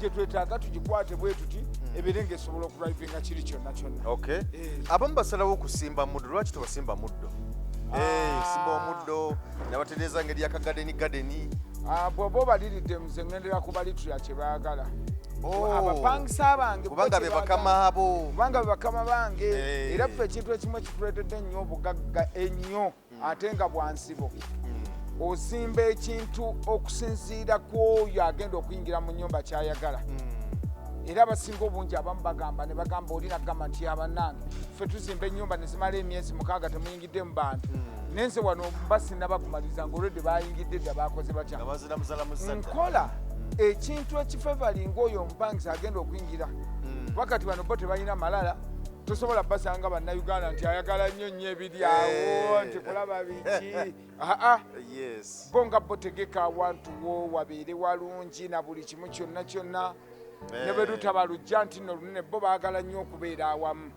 gye twetaaga tugikwate bwe tuti ebeere ng'esobola okudrivinga kiri kyonna kyonna abamu basalawo okusimba muddo lwaki tebasimba muddo simba omuddo nabatereeza ngeri yakagadeni bw'oba obaliridde nze ŋŋendera kubalitula kye baagala abapangisa bange kubanga be bakama abo kubanga be bakama bange era ffe ekintu ekimu ekituleetedde ennyo obugagga ennyo ate nga bwansibo osimba ekintu okusinziira ku oyo agenda okuyingira mu nnyumba kyayagala era abasinga obungi abamu bagamba ne bagamba oli nagamba nti abannange ffe tuzimba ennyumba ne zimala emyezi 6 temuyingidde mu bantu nenze wano mbasina bakumaliriza ng'olwedde bayingidde dda bakoze batya nkola ekintu ekifevalinga oyo omupangisa agenda okuyingira wakati bano bo tebalina malala tosobola basanga bannayuganda nti ayagala nnyo ebiryawo nti kulaba biki bo nga bo tegeka awantu wo wabeere walungi na buli kimu kyonna ne bwe lutaba lujja nti nno lunene bo baagala nnyo okubeera awamu.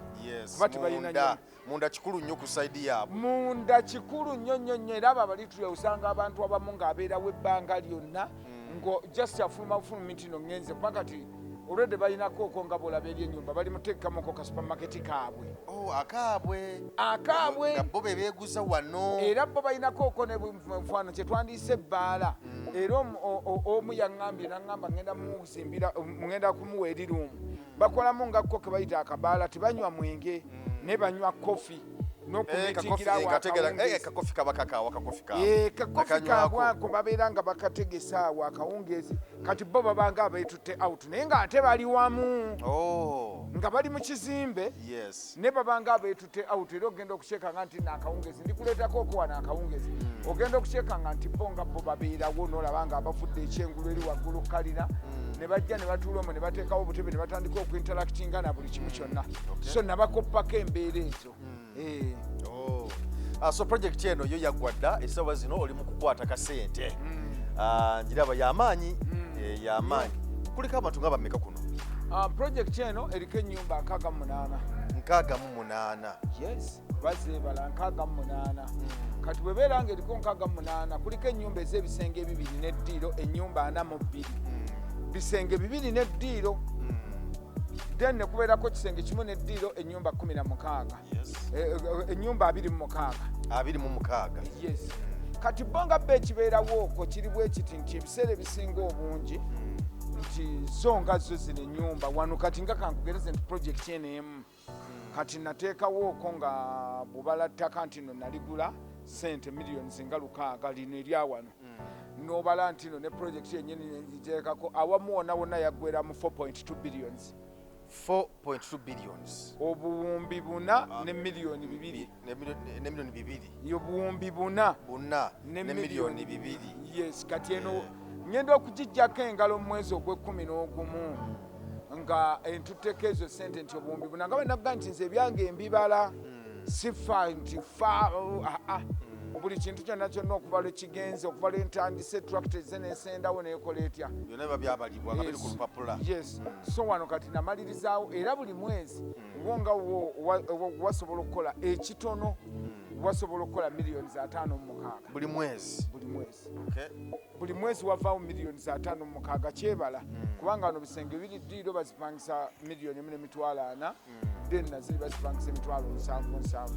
Kuba tebalina nnyo munda kikulu nnyo ku sayidi yaabwe. Munda kikulu nnyo nnyo nnyo era abo abalitulya osanga abantu abamu ng'abeerawo ebbanga lyonna ngo just afuluma nti no ŋŋenze kuba kati olwedde balinako oko nga bw'olaba eri ennyumba bali muteekamuko ka supermarket kaabwe. Akaabwe nga bo be beeguza wano era bo balinako oko ne nfaano kye twandiise ebbaala era omu yaŋŋambye naŋŋamba ŋŋenda kumuwa eriruumu bakolamu nga ko ke bayita akabaala tebanywa mwenge naye banywa kofi kakofi kaba kakaawa kakofi kaabwako babeera nga bakategesa awo akawungeezi kati bo babanga abeetutte out naye ng'ate bali wamu nga bali mu kizimbe ne babanga abeetutte out era ogenda okukyekanga nti naakawungeezi ndikuleetako okuwana akawungeezi ogenda okukyekanga nti bo nga bo babeerawo n'olaba nga abafudde ekyengulu eri waggulu kalina ne bajja ne batuula omwo ne bateekawo obutebe ne batandika okuinteractinga na buli kimu kyonna so nabakoppako embeera ezo. So project eno yo yaggwa dda essaawa zino oli mu kukwata kasente njiraba y'amaanyi y'amaanyi kuliko abantu nga bameka kuno? Project eno eriko ennyumba 68. Yes, bazeebala 68 kati bwebeera nga eriko 68 kuliko ennyumba ez'ebisenge 2 n'eddiiro ennyumba 42 bisenge 2 n'eddiiro then ne kubeerako kisenge kimu n'eddiiro ennyumba 16 ennyumba 26. Yes. Kati bo nga bba ekibeerawo okwo kiri bwe kiti nti ebiseera ebisinga obungi nti zo nga zo zino ennyumba wano kati nga kankugereze nti project eno emu kati nateekawo okwo nga bubala ttaka nti no naligula sente miliyoni zinga 600 lino erya wano n'obala nti no ne project yennyini ngiteekako awamu wonna yaggweramu 4.2 billions. 4.2 billions. Obuwumbi 4 ne miliyoni 2. Ne miliyoni 2. Obuwumbi 4 ne miliyoni 2. Yes, kati eno ngenda okugijjako engalo mu mwezi ogw'11 nga entutteko ezo sente nti obuwumbi 4 nga bwe nakuga nti nze ebyange mbibala sifa nti fa buli kintu kyonna kyonna okuva lwe kigenze okuva lwe ntandise tractor ze nesendawo neekola etya byonna biba byabalibwa nga biri ku lupapula. Yes. So wano kati namalirizaawo era buli mwezi wonga wasobola okukola ekitono wasobola okukola miliyoni za 5.6 buli mwezi. Buli mwezi wavaawo miliyoni za 5.6 kyebala kubanga wano bisenge biri ddiiro bazipangisa miliyoni 1.4 then naziri bazipangisa 7.7.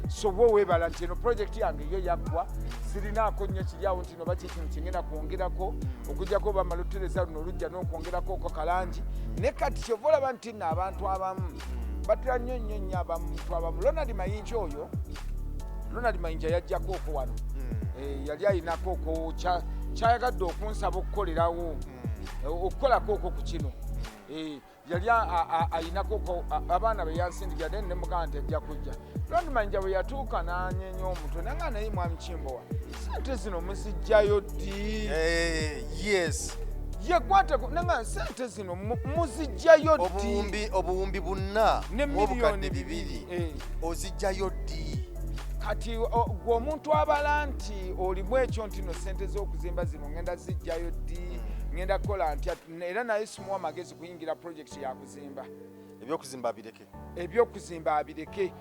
So wo weebala nti eno project yange yo yaggwa sirinaako nnyo kiryawo nti no baki ekintu kyengenda kwongerako okujjako bamala otereza luno olujja n'okwongerako oko kalangi ne kati kyova olaba nti nno abantu abamu batera nnyo abantu abamu Ronald Mayinja yajjako oko wano yali ayinako oko kyayagadde okunsaba okukolerawo okukolako oko ku kino yali ayinako oko abaana be yansindikira then ne mugamba nti ajja kujja. Ronald Mayinja bwe yatuuka n'anyenya omutwe nanga naye mwami Kimbowa sente zino muzijjayo ddi? Yes. Yekwateko nanga sente zino muzijjayo ddi? Obuwumbi 4 ne miliyoni 2 ozijjayo ddi? Kati gwe omuntu abala nti olimu ekyo nti no sente z'okuzimba zino ngenda zijjayo ddi ngenda kukola ntya era naye simuwa magezi kuyingira project yakuzimba. Ebyokuzimba abireke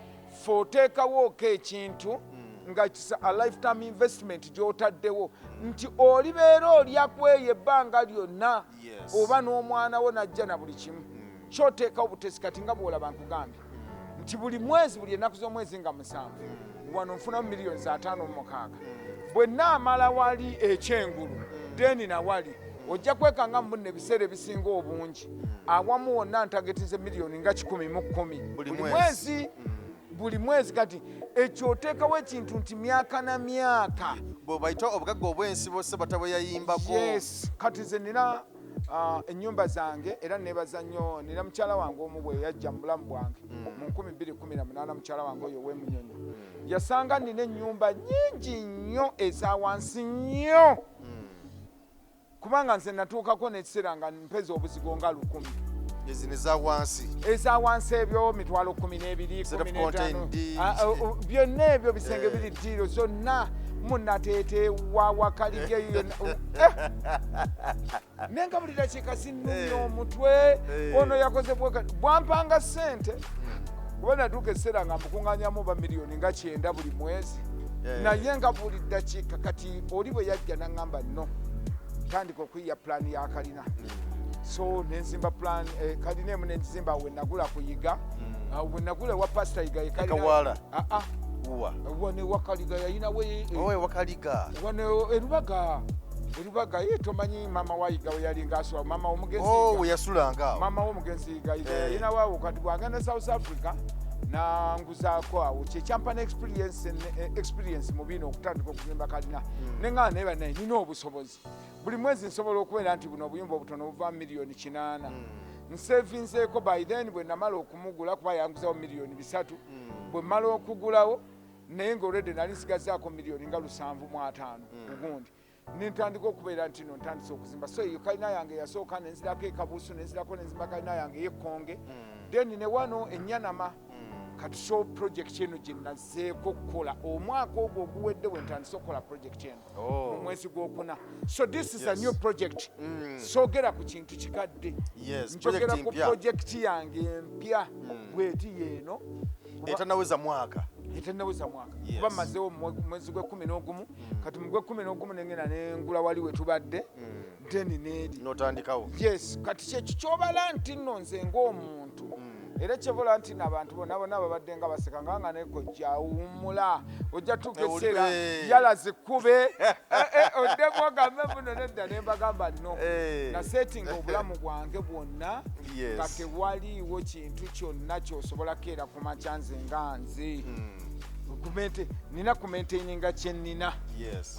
fe oteekawooko ekintu nga kisa a lifetime investment gy'otaddewo nti olibeera olya kweyo ebbanga lyonna oba n'omwana wo najja na buli kimu kyoteekawo butesi kati nga bw'olaba nkugambye nti buli mwezi buli ennaku z'omwezi nga 7 wano nfunamu miliyoni za 5.6 bwe naamala wali ekyengulu deni nawali ojja kwekanga munne ebiseera ebisinga obungi awamu wonna ntagetize miliyoni nga 10 buli mwezi kati ekyo oteekawo ekintu nti myaka na myaka bwebayita obugagga obw'ensibo Ssebatabo yayimbako. Yes, kati ze nina ennyumba zange era nebaza nnyo nina mukyala wange omu bwe yajja mu bulamu bwange mu 2018 mukyala wange oyo ow'Emunyonyo yasanga nina ennyumba nnyingi nnyo eza wansi nnyo kubanga nze natuukako n'ekiseera nga mpeza obuzigo nga 1000. Eza wansi ebyo 12,000 15 byonna ebyo bisenge biri ddiiro zonna munatete wa Wakaliga nenga buli dakiika sinnumya omutwe ono yakoze bwampanga ssente kuba natuuka ekiseera nga mukung'anyamu ba miliyoni nga 9 buli mwezi naye nga buli dakiika kati oli bwe yajja naŋŋamba no tandika okuyiya pulaani ya kalina so nenzimba plan kalina emu nenzimba wenagula kuyiga wenagula wa pastor yiga Kawala wane Wakaliga yayina Wakaliga wane erubaga ye tomanyi mama wayiga we yali ngaasula mama omugenzi we yasulanga mama w'omugenzi yiga yayina waawo kati bwagenda South Africa nanguzaako awo kyekyampa experience mu bino okutandika okuzimba kalina nenga neba naye nina obusobozi buli mwezi nsobola okubeera nti buno obuyumba obutono buva miliyoni 8 nsevinzeeko by then bwe namala okumugula kuba yanguzawo miliyoni 3 bwe mala okugulawo naye ng'olwedde nali nsigazaako miliyoni nga 7.5 ugundi nintandika okubeera nti no ntandise okuzimba so eyo kalina yange yasooka nenzirako ekabuusu nenzirako nenzimba kalina yange ey'ekkonge then ne wano Enyanama kati so project eno gye nazzeeko okukola omwaka ogwo oguwedde bwe ntandise okukola project eno mu mwezi gw'okuna so this is a new project soogera ku kintu kikadde njogera ku project yange empya bweti yeeno etannaweza mwaka kuba mazeewo mwezi gwe11 kati mu gwe11 nengenda nengula wali we tubadde then neeri notandikawo yes kati kyekyo kyobala nti nno nze ng'omuntu era kyebola nti n'abantu bonna babadde nga baseka nga ne Kojja awummula ojja tuuka ekiseera yalaze kkube oddemu ogambe buno nedda ne mbagamba no na settinga obulamu bwange bwonna nga tewaliiwo kintu kyonna ky'osobola keera ku makya nze nga nze nina kumaintaininga kyennina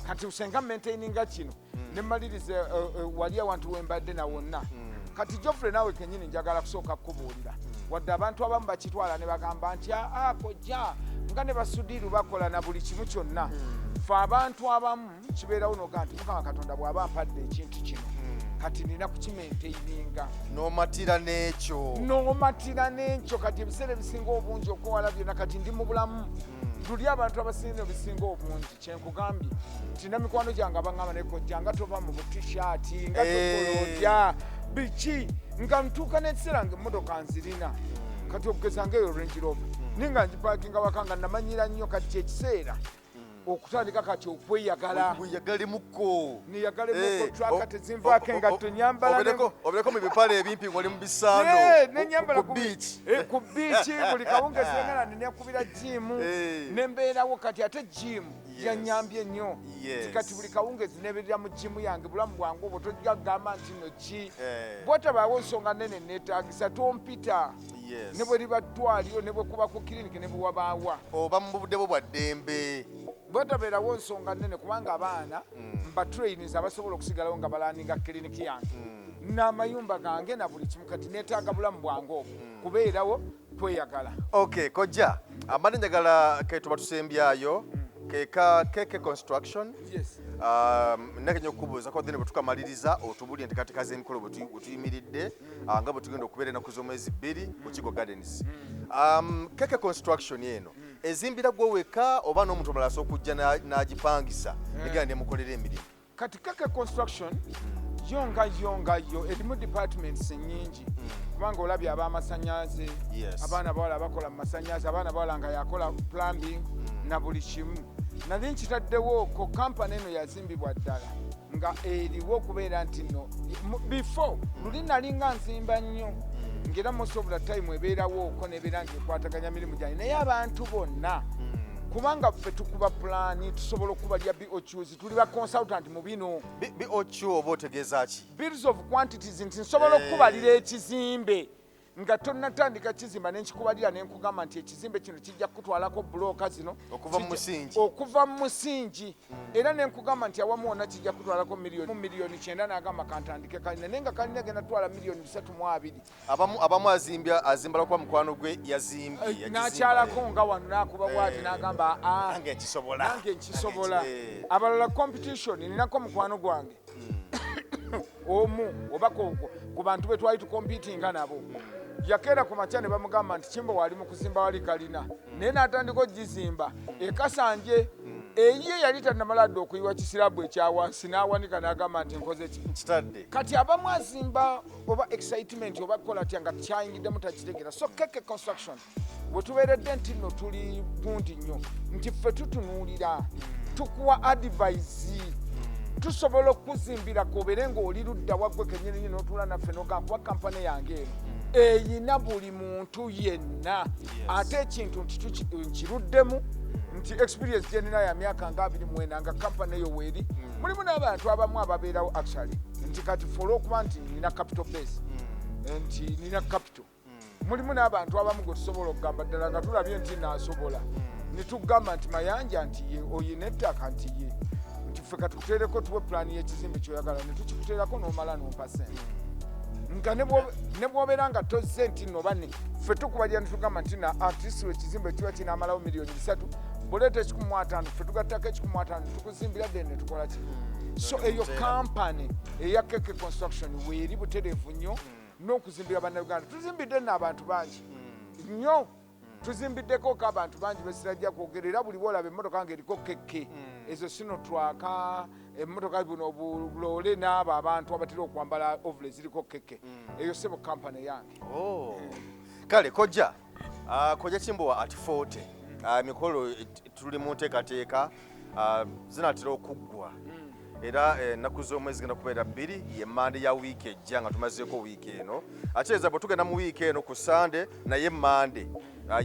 kati usenga maintaininga kino ne mmalirize wali awantu wembadde na wonna kati Geoffrey naawe kennyini njagala kusooka kubuulira wadde abantu abamu bakitwala ne bagamba nti Kojja nga ne basudiru bakola na buli kimu kyonna fe abantu abamu kibeerawo noga nti Mukama Katonda bw'aba ampadde ekintu kino kati nina kukimaintaininga n'omatira n'ekyo kati ebiseera ebisinga obungi okuwala byonna kati ndi mu bulamu tuli abantu abasinga ebisinga obungi kyenkugambye tina mikwano gyange abaŋŋamba ne Kojja nga tova mu butishaati nga tokolodya biki nga ntuuka n'ekiseera nga emmotoka nzirina kati okugeza ngaeyo Range Rover ninga ngipakinga waka nga namanyira nnyo kati kyekiseera okutandika kati okweyagala niyagalemuko traka tezinvaako engatto nyambala obereko mu bipale ebimpi ng'oli mu bisaano nenyambala ku biiki buli kawungezi ngana nenekubira jimu nembeerawo kati ate jimu yanyambye nnyo kati buli kawungezi neberera mu jimu yange bulamu bwange obwo tojagamba nti no ki bwatabaawo nsonga nene neetaagisa tompita ne bwe liba ddwaliro ne bwe kuba ku kiriniki ne bwe wabaawa oba mu budde bwo bwa ddembe bwetabeerawo nsonga nnene kubanga abaana mbatrainings abasobola okusigalawo nga balaninga kiriniki yange n'amayumba gange na buli kimu kati neetaaga bulamu bwange obwo kubeerawo kweyagala Kojja amane njagala ketuba tusembyayo keke construction nakenya okubuuza ko then bwe tukamaliriza otubulye enteekateeka z'emikolo bwe tuyimiridde nga bwe tugenda okubeera ennaku z'omwezi 2 mu Kigo Gardens keke construction eno ezimbira gwe weka oba n'omuntu omulala asobola okujja n'agipangisa egenda nemukolera emirimu kati keke construction yongayo erimu departments nnyingi kubanga olabye ab'amasannyalaze abaana bawala bakola mu masannyalaze abaana bawala nga yakola plumbing na buli kimu nali nkitaddewo ko kampani eno yazimbibwa ddala nga eriwo okubeera nti no before luli nali nga nzimba nnyo ngera most of the time ebeerawo oko nebeera ngaekwataganya mirimu gyange naye abantu bonna kubanga ffe tukuba pulaani tusobola okubalya BOQs tuli ba consultant mu bino BOQ oba otegeeza ki bills of quantities nti nsobola okubalira ekizimbe nga tonnatandika kizimba nenkikubalira nenkugamba nti ekizimbe kino kijja kutwalako bulooka zino okuva mu musingi era nenkugamba nti awamu wonna kijja kutwalako miliyoni 9 n'agamba kantandike kalina naye nga kalina genda twala miliyoni 320 abamu azimbala kuba mukwano gwe yazimbye n'akyalako nga wano n'akuba bwati n'agamba nange nkisobola abalala competition ninako mukwano gwange omu oba ku bantu be twali tukompitinga nabo yakeera ku makya ne bamugamba nti Kimbowa wali mu kuzimba wali kalina naye n'atandika ogizimba ekasanje Ye yali tannamala okuyiwa kisirabu ekyawansi n'awanika n'agamba nti nkoze kitadde. Kati abamu azimba oba excitement oba kola tya nga kyayingiddemu takitegeera. So Keke Construction bwe tubeeredde nti nno tuli bundi nnyo nti ffe tutunuulira tukuwa advice tusobola okuzimbira kobeere ng'oli ludda waggwe kennyini n'otuula naffe n'ogampa kampani yange eno eyina buli muntu yenna ate ekintu nti nkiruddemu nti experience gye nina ya myaka nga 24 nga kampani eyo weeri mulimu n'abantu abamu ababeerawo actually nti kati for okuba nti nina capital base nti nina capital mulimu n'abantu abamu gwe tusobola okugamba ddala nga tulabye nti naasobola ne tugamba nti mayanja nti ye oyina ettaka nti ye nti ffe katukuteereko tuwe pulaani y'ekizimbe kyoyagala ne tukikuteerako n'omala n'ompa sente nga ne bw'obeera nga tozze nti nno bane ffe tukubalira ne tugamba nti na artist ekizimbe kiba kinaamalawo miliyoni 3 boleeta 150 ffe tugattako 150 tukuzimbira ddene ne tukola ki so eyo kampani eya Keke Construction weeri butereevu nnyo n'okuzimbira bannayuganda tuzimbidde nno abantu bangi nnyo tuzimbiddeko ko abantu bangi besirajja kwogera era buli bwolaba emmotoka ng'eriko Keke ezo sino twaka emmotoka buno buloole n'abo abantu abatera okwambala ovule ziriko Keke eyo sebo kampani yange. Kale Kojja Kimbowa at 40 mikolo tuli mu nteekateeka zinatera okuggwa era ennaku z'omwezi genda kubeera 2 ye Mande ya wiiki ejja nga tumazeeko wiiki eno akyeza bwe tugenda mu wiiki eno ku Sande naye Mande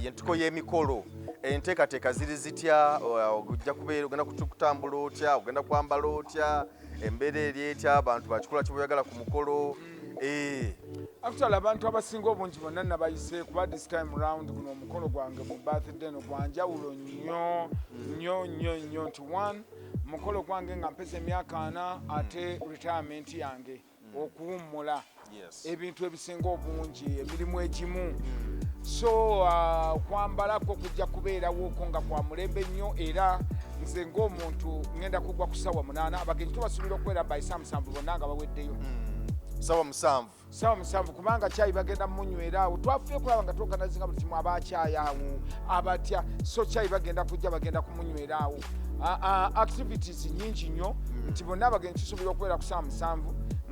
yentuko y'emikolo enteekateeka ziri zitya ojja kubeera ogenda kutambula otya ogenda kwambala otya embeera eri etya abantu bakikola kibuyagala ku mukolo actually abantu abasinga obungi bonna nabayise kuba this time round guno omukolo gwange mu birthday no gwanjawulo nnyo nti one mukolo gwange nga mpeza emyaka 4 ate retirement yange okuwummula ebintu ebisinga obungi emirimu egimu so kwambalako kujja kubeerawo ko nga kwa mulembe nnyo era nze ng'omuntu ngenda kugwa ku ssaawa 8 abagenyi tubasuubira okubeera by saa 7 bonna nga baweddeyo ssaawa 7 kubanga cyayi bagenda munywera awo twafuye kulaba nga twoganazinga buli kimu abakyayi awo abatya so cyayi bagenda kujja bagenda kumunywera awo activities nyingi nnyo nti bonna abagenyi tusuubira okubeera ku saa 7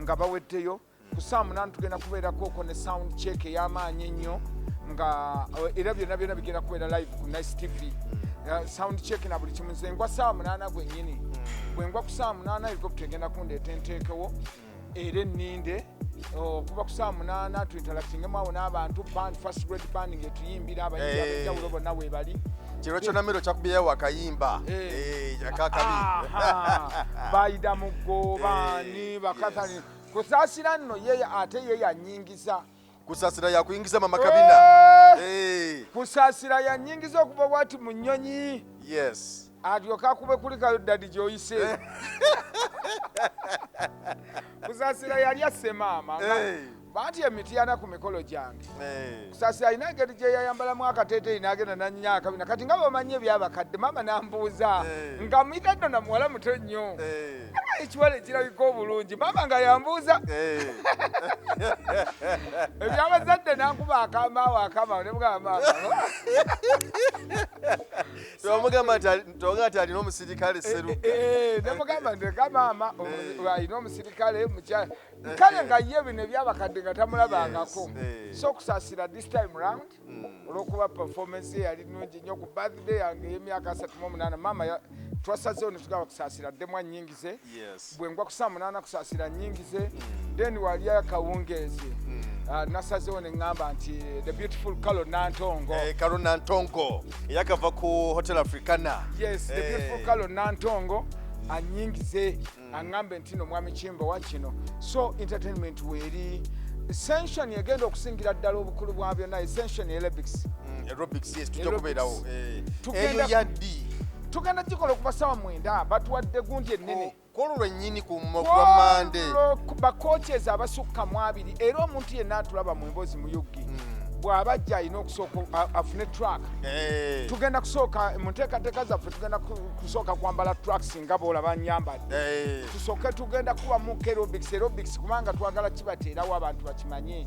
nga baweddeyo ku saa 8 tugenda kubeerako ne sound check ey'amaanyi ennyo nga era byonna bigenda kubeera live ku Nice TV sound check na buli kimu nze ngwa saa 8 gwennyini bwe ngwa ku saa 8 helicopter egenda kundeeta enteekewo era enninde kuba ku saa 8 tuinteractingemu awo n'abantu band first grade band ngetuyimbira abayimbi ab'enjawulo bonna weebali kiro kyonamiro kyakubyeyo akayimba akakabi bayida mugobaani bakathani kusaasira nno ye ate ye yanyingiza kusaasira yakuyingiza mama kabina kusaasira yanyingiza okuva bwati mu nnyonyi yes alyoka akube kuli kayo dadi gyoyise kusaasira yali asse maama banti emitiana ku mikolo gyange kusaasira alina engeri gye yayambalamu akateeteeyi n'agenda nannya akabina kati nga bamanye ebyabakadde maama n'ambuuza nga muyita nno na muwala muto nnyo ekiwala ekirabika obulungi maama nga yambuuza ebyabazadde nankuba akamaawo akamaawo ne mugamba togamba nti alina omusirikale seru ne mugamba ndeka maama alina omusirikale mukyala kale nga ye bino ebyabakadde nga tamulabangako so okusaasira this time round olw'okuba performance ye yali nnungi nnyo ku birthday yange ey'emyaka 38 maama twasazeewo ne tugamba kusaasira ddemu annyingize bwe ngwa ku saa 8 kusaasira nnyingize then wali akawungeezi nasazeewo ne ŋŋamba nti the beautiful Kalo Nantongo eyakava ku Hotel Africana yes the beautiful Kalo Nantongo anyingize aŋŋambe nti no mwami Kimbowa kino so entertainment weeri essential egenda okusingira ddala obukulu bwa byonna essential aerobics yes tujja kubeerawo eyo yaddi tugenda gikola okuva ssaawa 9 batuwadde gundi ennene kwolwo lwennyini ku Mande bakocheza abasukka 2 era omuntu yenna atulaba mu emboozi muyuggi bw'aba ajja alina okusooka afune track tugenda kusooka mu nteekateeka zaffe tugenda kusooka kwambala tracks nga bw'olaba nnyambadde tusooke tugenda kubamu aerobics kubanga twagala kibateerawo abantu bakimanye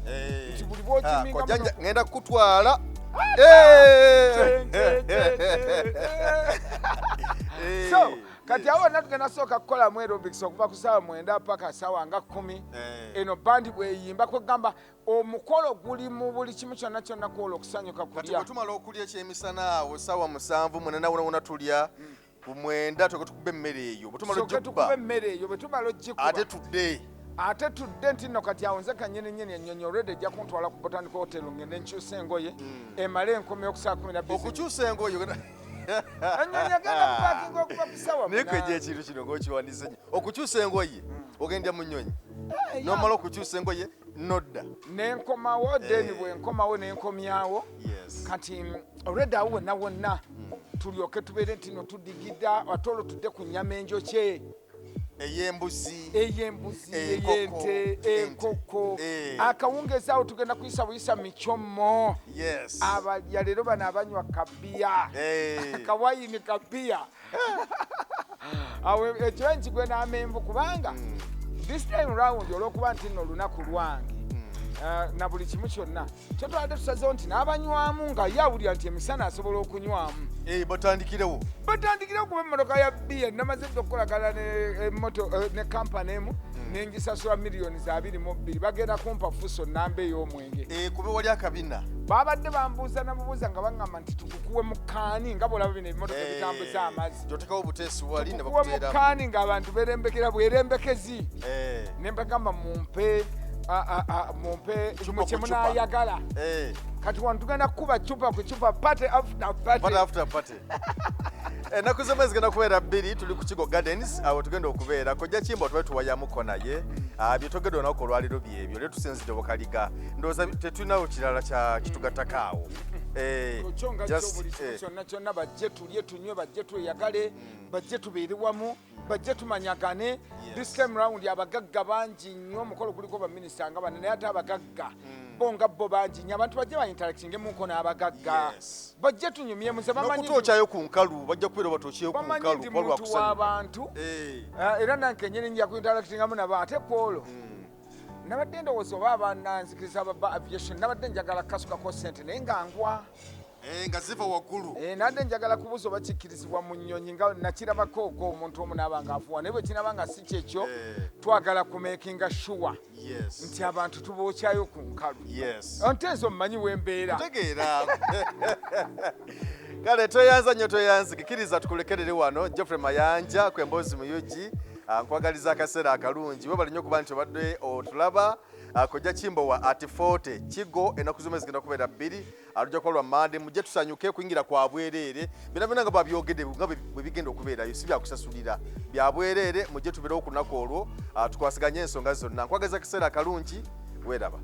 nti buli bw'okiminga ngenda kukutwala So kati awo natugenda soka kukola mu aerobics okuva ku ssaawa 9 paka ssaawa nga 10 eno bandi bweyimba kwegamba omukolo guli mu buli kimu kyonna kyonna kwola okusanyuka kulya. Kati bwe tumala okulya ekyemisana awo ssaawa 7 8 tulya ku 9 tukube emmere eyo bwe tumala tukube emmere eyo bwe tumala ogikuba ate tudde nti nno kati awo nze kanyenenyeni ennyonyi olwedde ejja kuntwala ku Botanic Hotel ngende nkyusa engoye emale enkomi okusaa 12 okukyusa engoye ennyonyi agenda kupakinga okuva ku ssaawa naye kwejja ekintu kino ng'okiwandiise nnyo okukyusa engoye ogendya mu nnyonyi n'omala okukyusa engoye nodda nenkomawo then bwe nkomawo nenkomyawo kati olwedde awo wonna wonna tulyoke tubeere nti no tudigida ate olwo tudde ku nnyama enjokye ey'embuzi ey'ente enkoko akawungeezi awo tugenda kuyisa micomo abalya leero bano abanywa kabiya kawayini kabiya awo ekyo enkigwe n'amenvu kubanga this time round olw'okuba nti nno olunaku lwange na buli kimu kyonna kyetwabadde tusazeewo nti n'abanywamu nga ye awulira nti emisana asobola okunywamu batandikirewo kuba emmotoka ya bbiya namaze dde okukolagana ne kampani emu nengisasula miliyoni za 22 bagenda kumpa fuso namba ey'omwenge kube wali akabina babadde bambuuza nabubuuza nga baŋŋamba nti tukukuwe mu kaani nga bwolaba bino ebimotoka ebitambuza amazzi gyotekawo buteesi wali ne bakukuwe mu kaani ng'abantu berembekera bwerembekezi ne mbagamba mumpe kye munaayagala kati wano tugenda kukuba cupa ku cupa pate after pate ennaku z'omwezi zigenda kubeera 2 tuli ku Kigo Gardens awo tugenda okubeera Kojja Kimbowa tubabe tuwayamuko naye byetwogedde olunaku olwaliro byebyo leero tusinzidde Wakaliga ndowooza tetulinawo kirala kitugattako awo kyonna bajje tulye tunywe bajje tweyagale bajje tubeere wamu bajje tumanyagane this time round abagagga bangi nnyo omukolo guliko baminisita nga bane naye ate abagagga bo nga bo bangi nnyo abantu bajje bainteractingemuko n'abagagga bajje tunyumye muze bamanyiokyayo ku nkalu bajja kubeera batokyeyo ku nkalu muntu w'abantu era nange nyini nja kuinteractingamu nabo ate kwolwo nabadde ndowooza oba abananzikiriza baba aviation nabadde njagala kasukako ssente naye nga ngwa nga ziva waggulu nadde njagala kubuuza oba kikkirizibwa mu nnyonyi nga nakirabako ogwo omuntu omu naaba nga afuwa naye bwe kinaba nga si kyekyo twagala kumakinga sure nti abantu tubookyayo ku nkalu nte nze omumanyi wembeera tegeera kale toyanza nnyo toyanzikikiriza tukulekerere wano Geoffrey Mayanja kwemboozi muyugi nkwagaliza akaseera akalungi webali nnyo okuba nti obadde otulaba Kojja Kimbowa at 40 Kigo ennaku z'omwezi zigenda kubeera 2 alujja kuba lwa Monday mujje tusanyuke kuyingira kwa bwereere byonna nga babyogedde nga bwe bigenda okubeerayo si byakusasulira bya bwereere mujje tubeerewo ku lunaku olwo tukwasiganye ensonga zonna nkwagaliza akaseera akalungi weeraba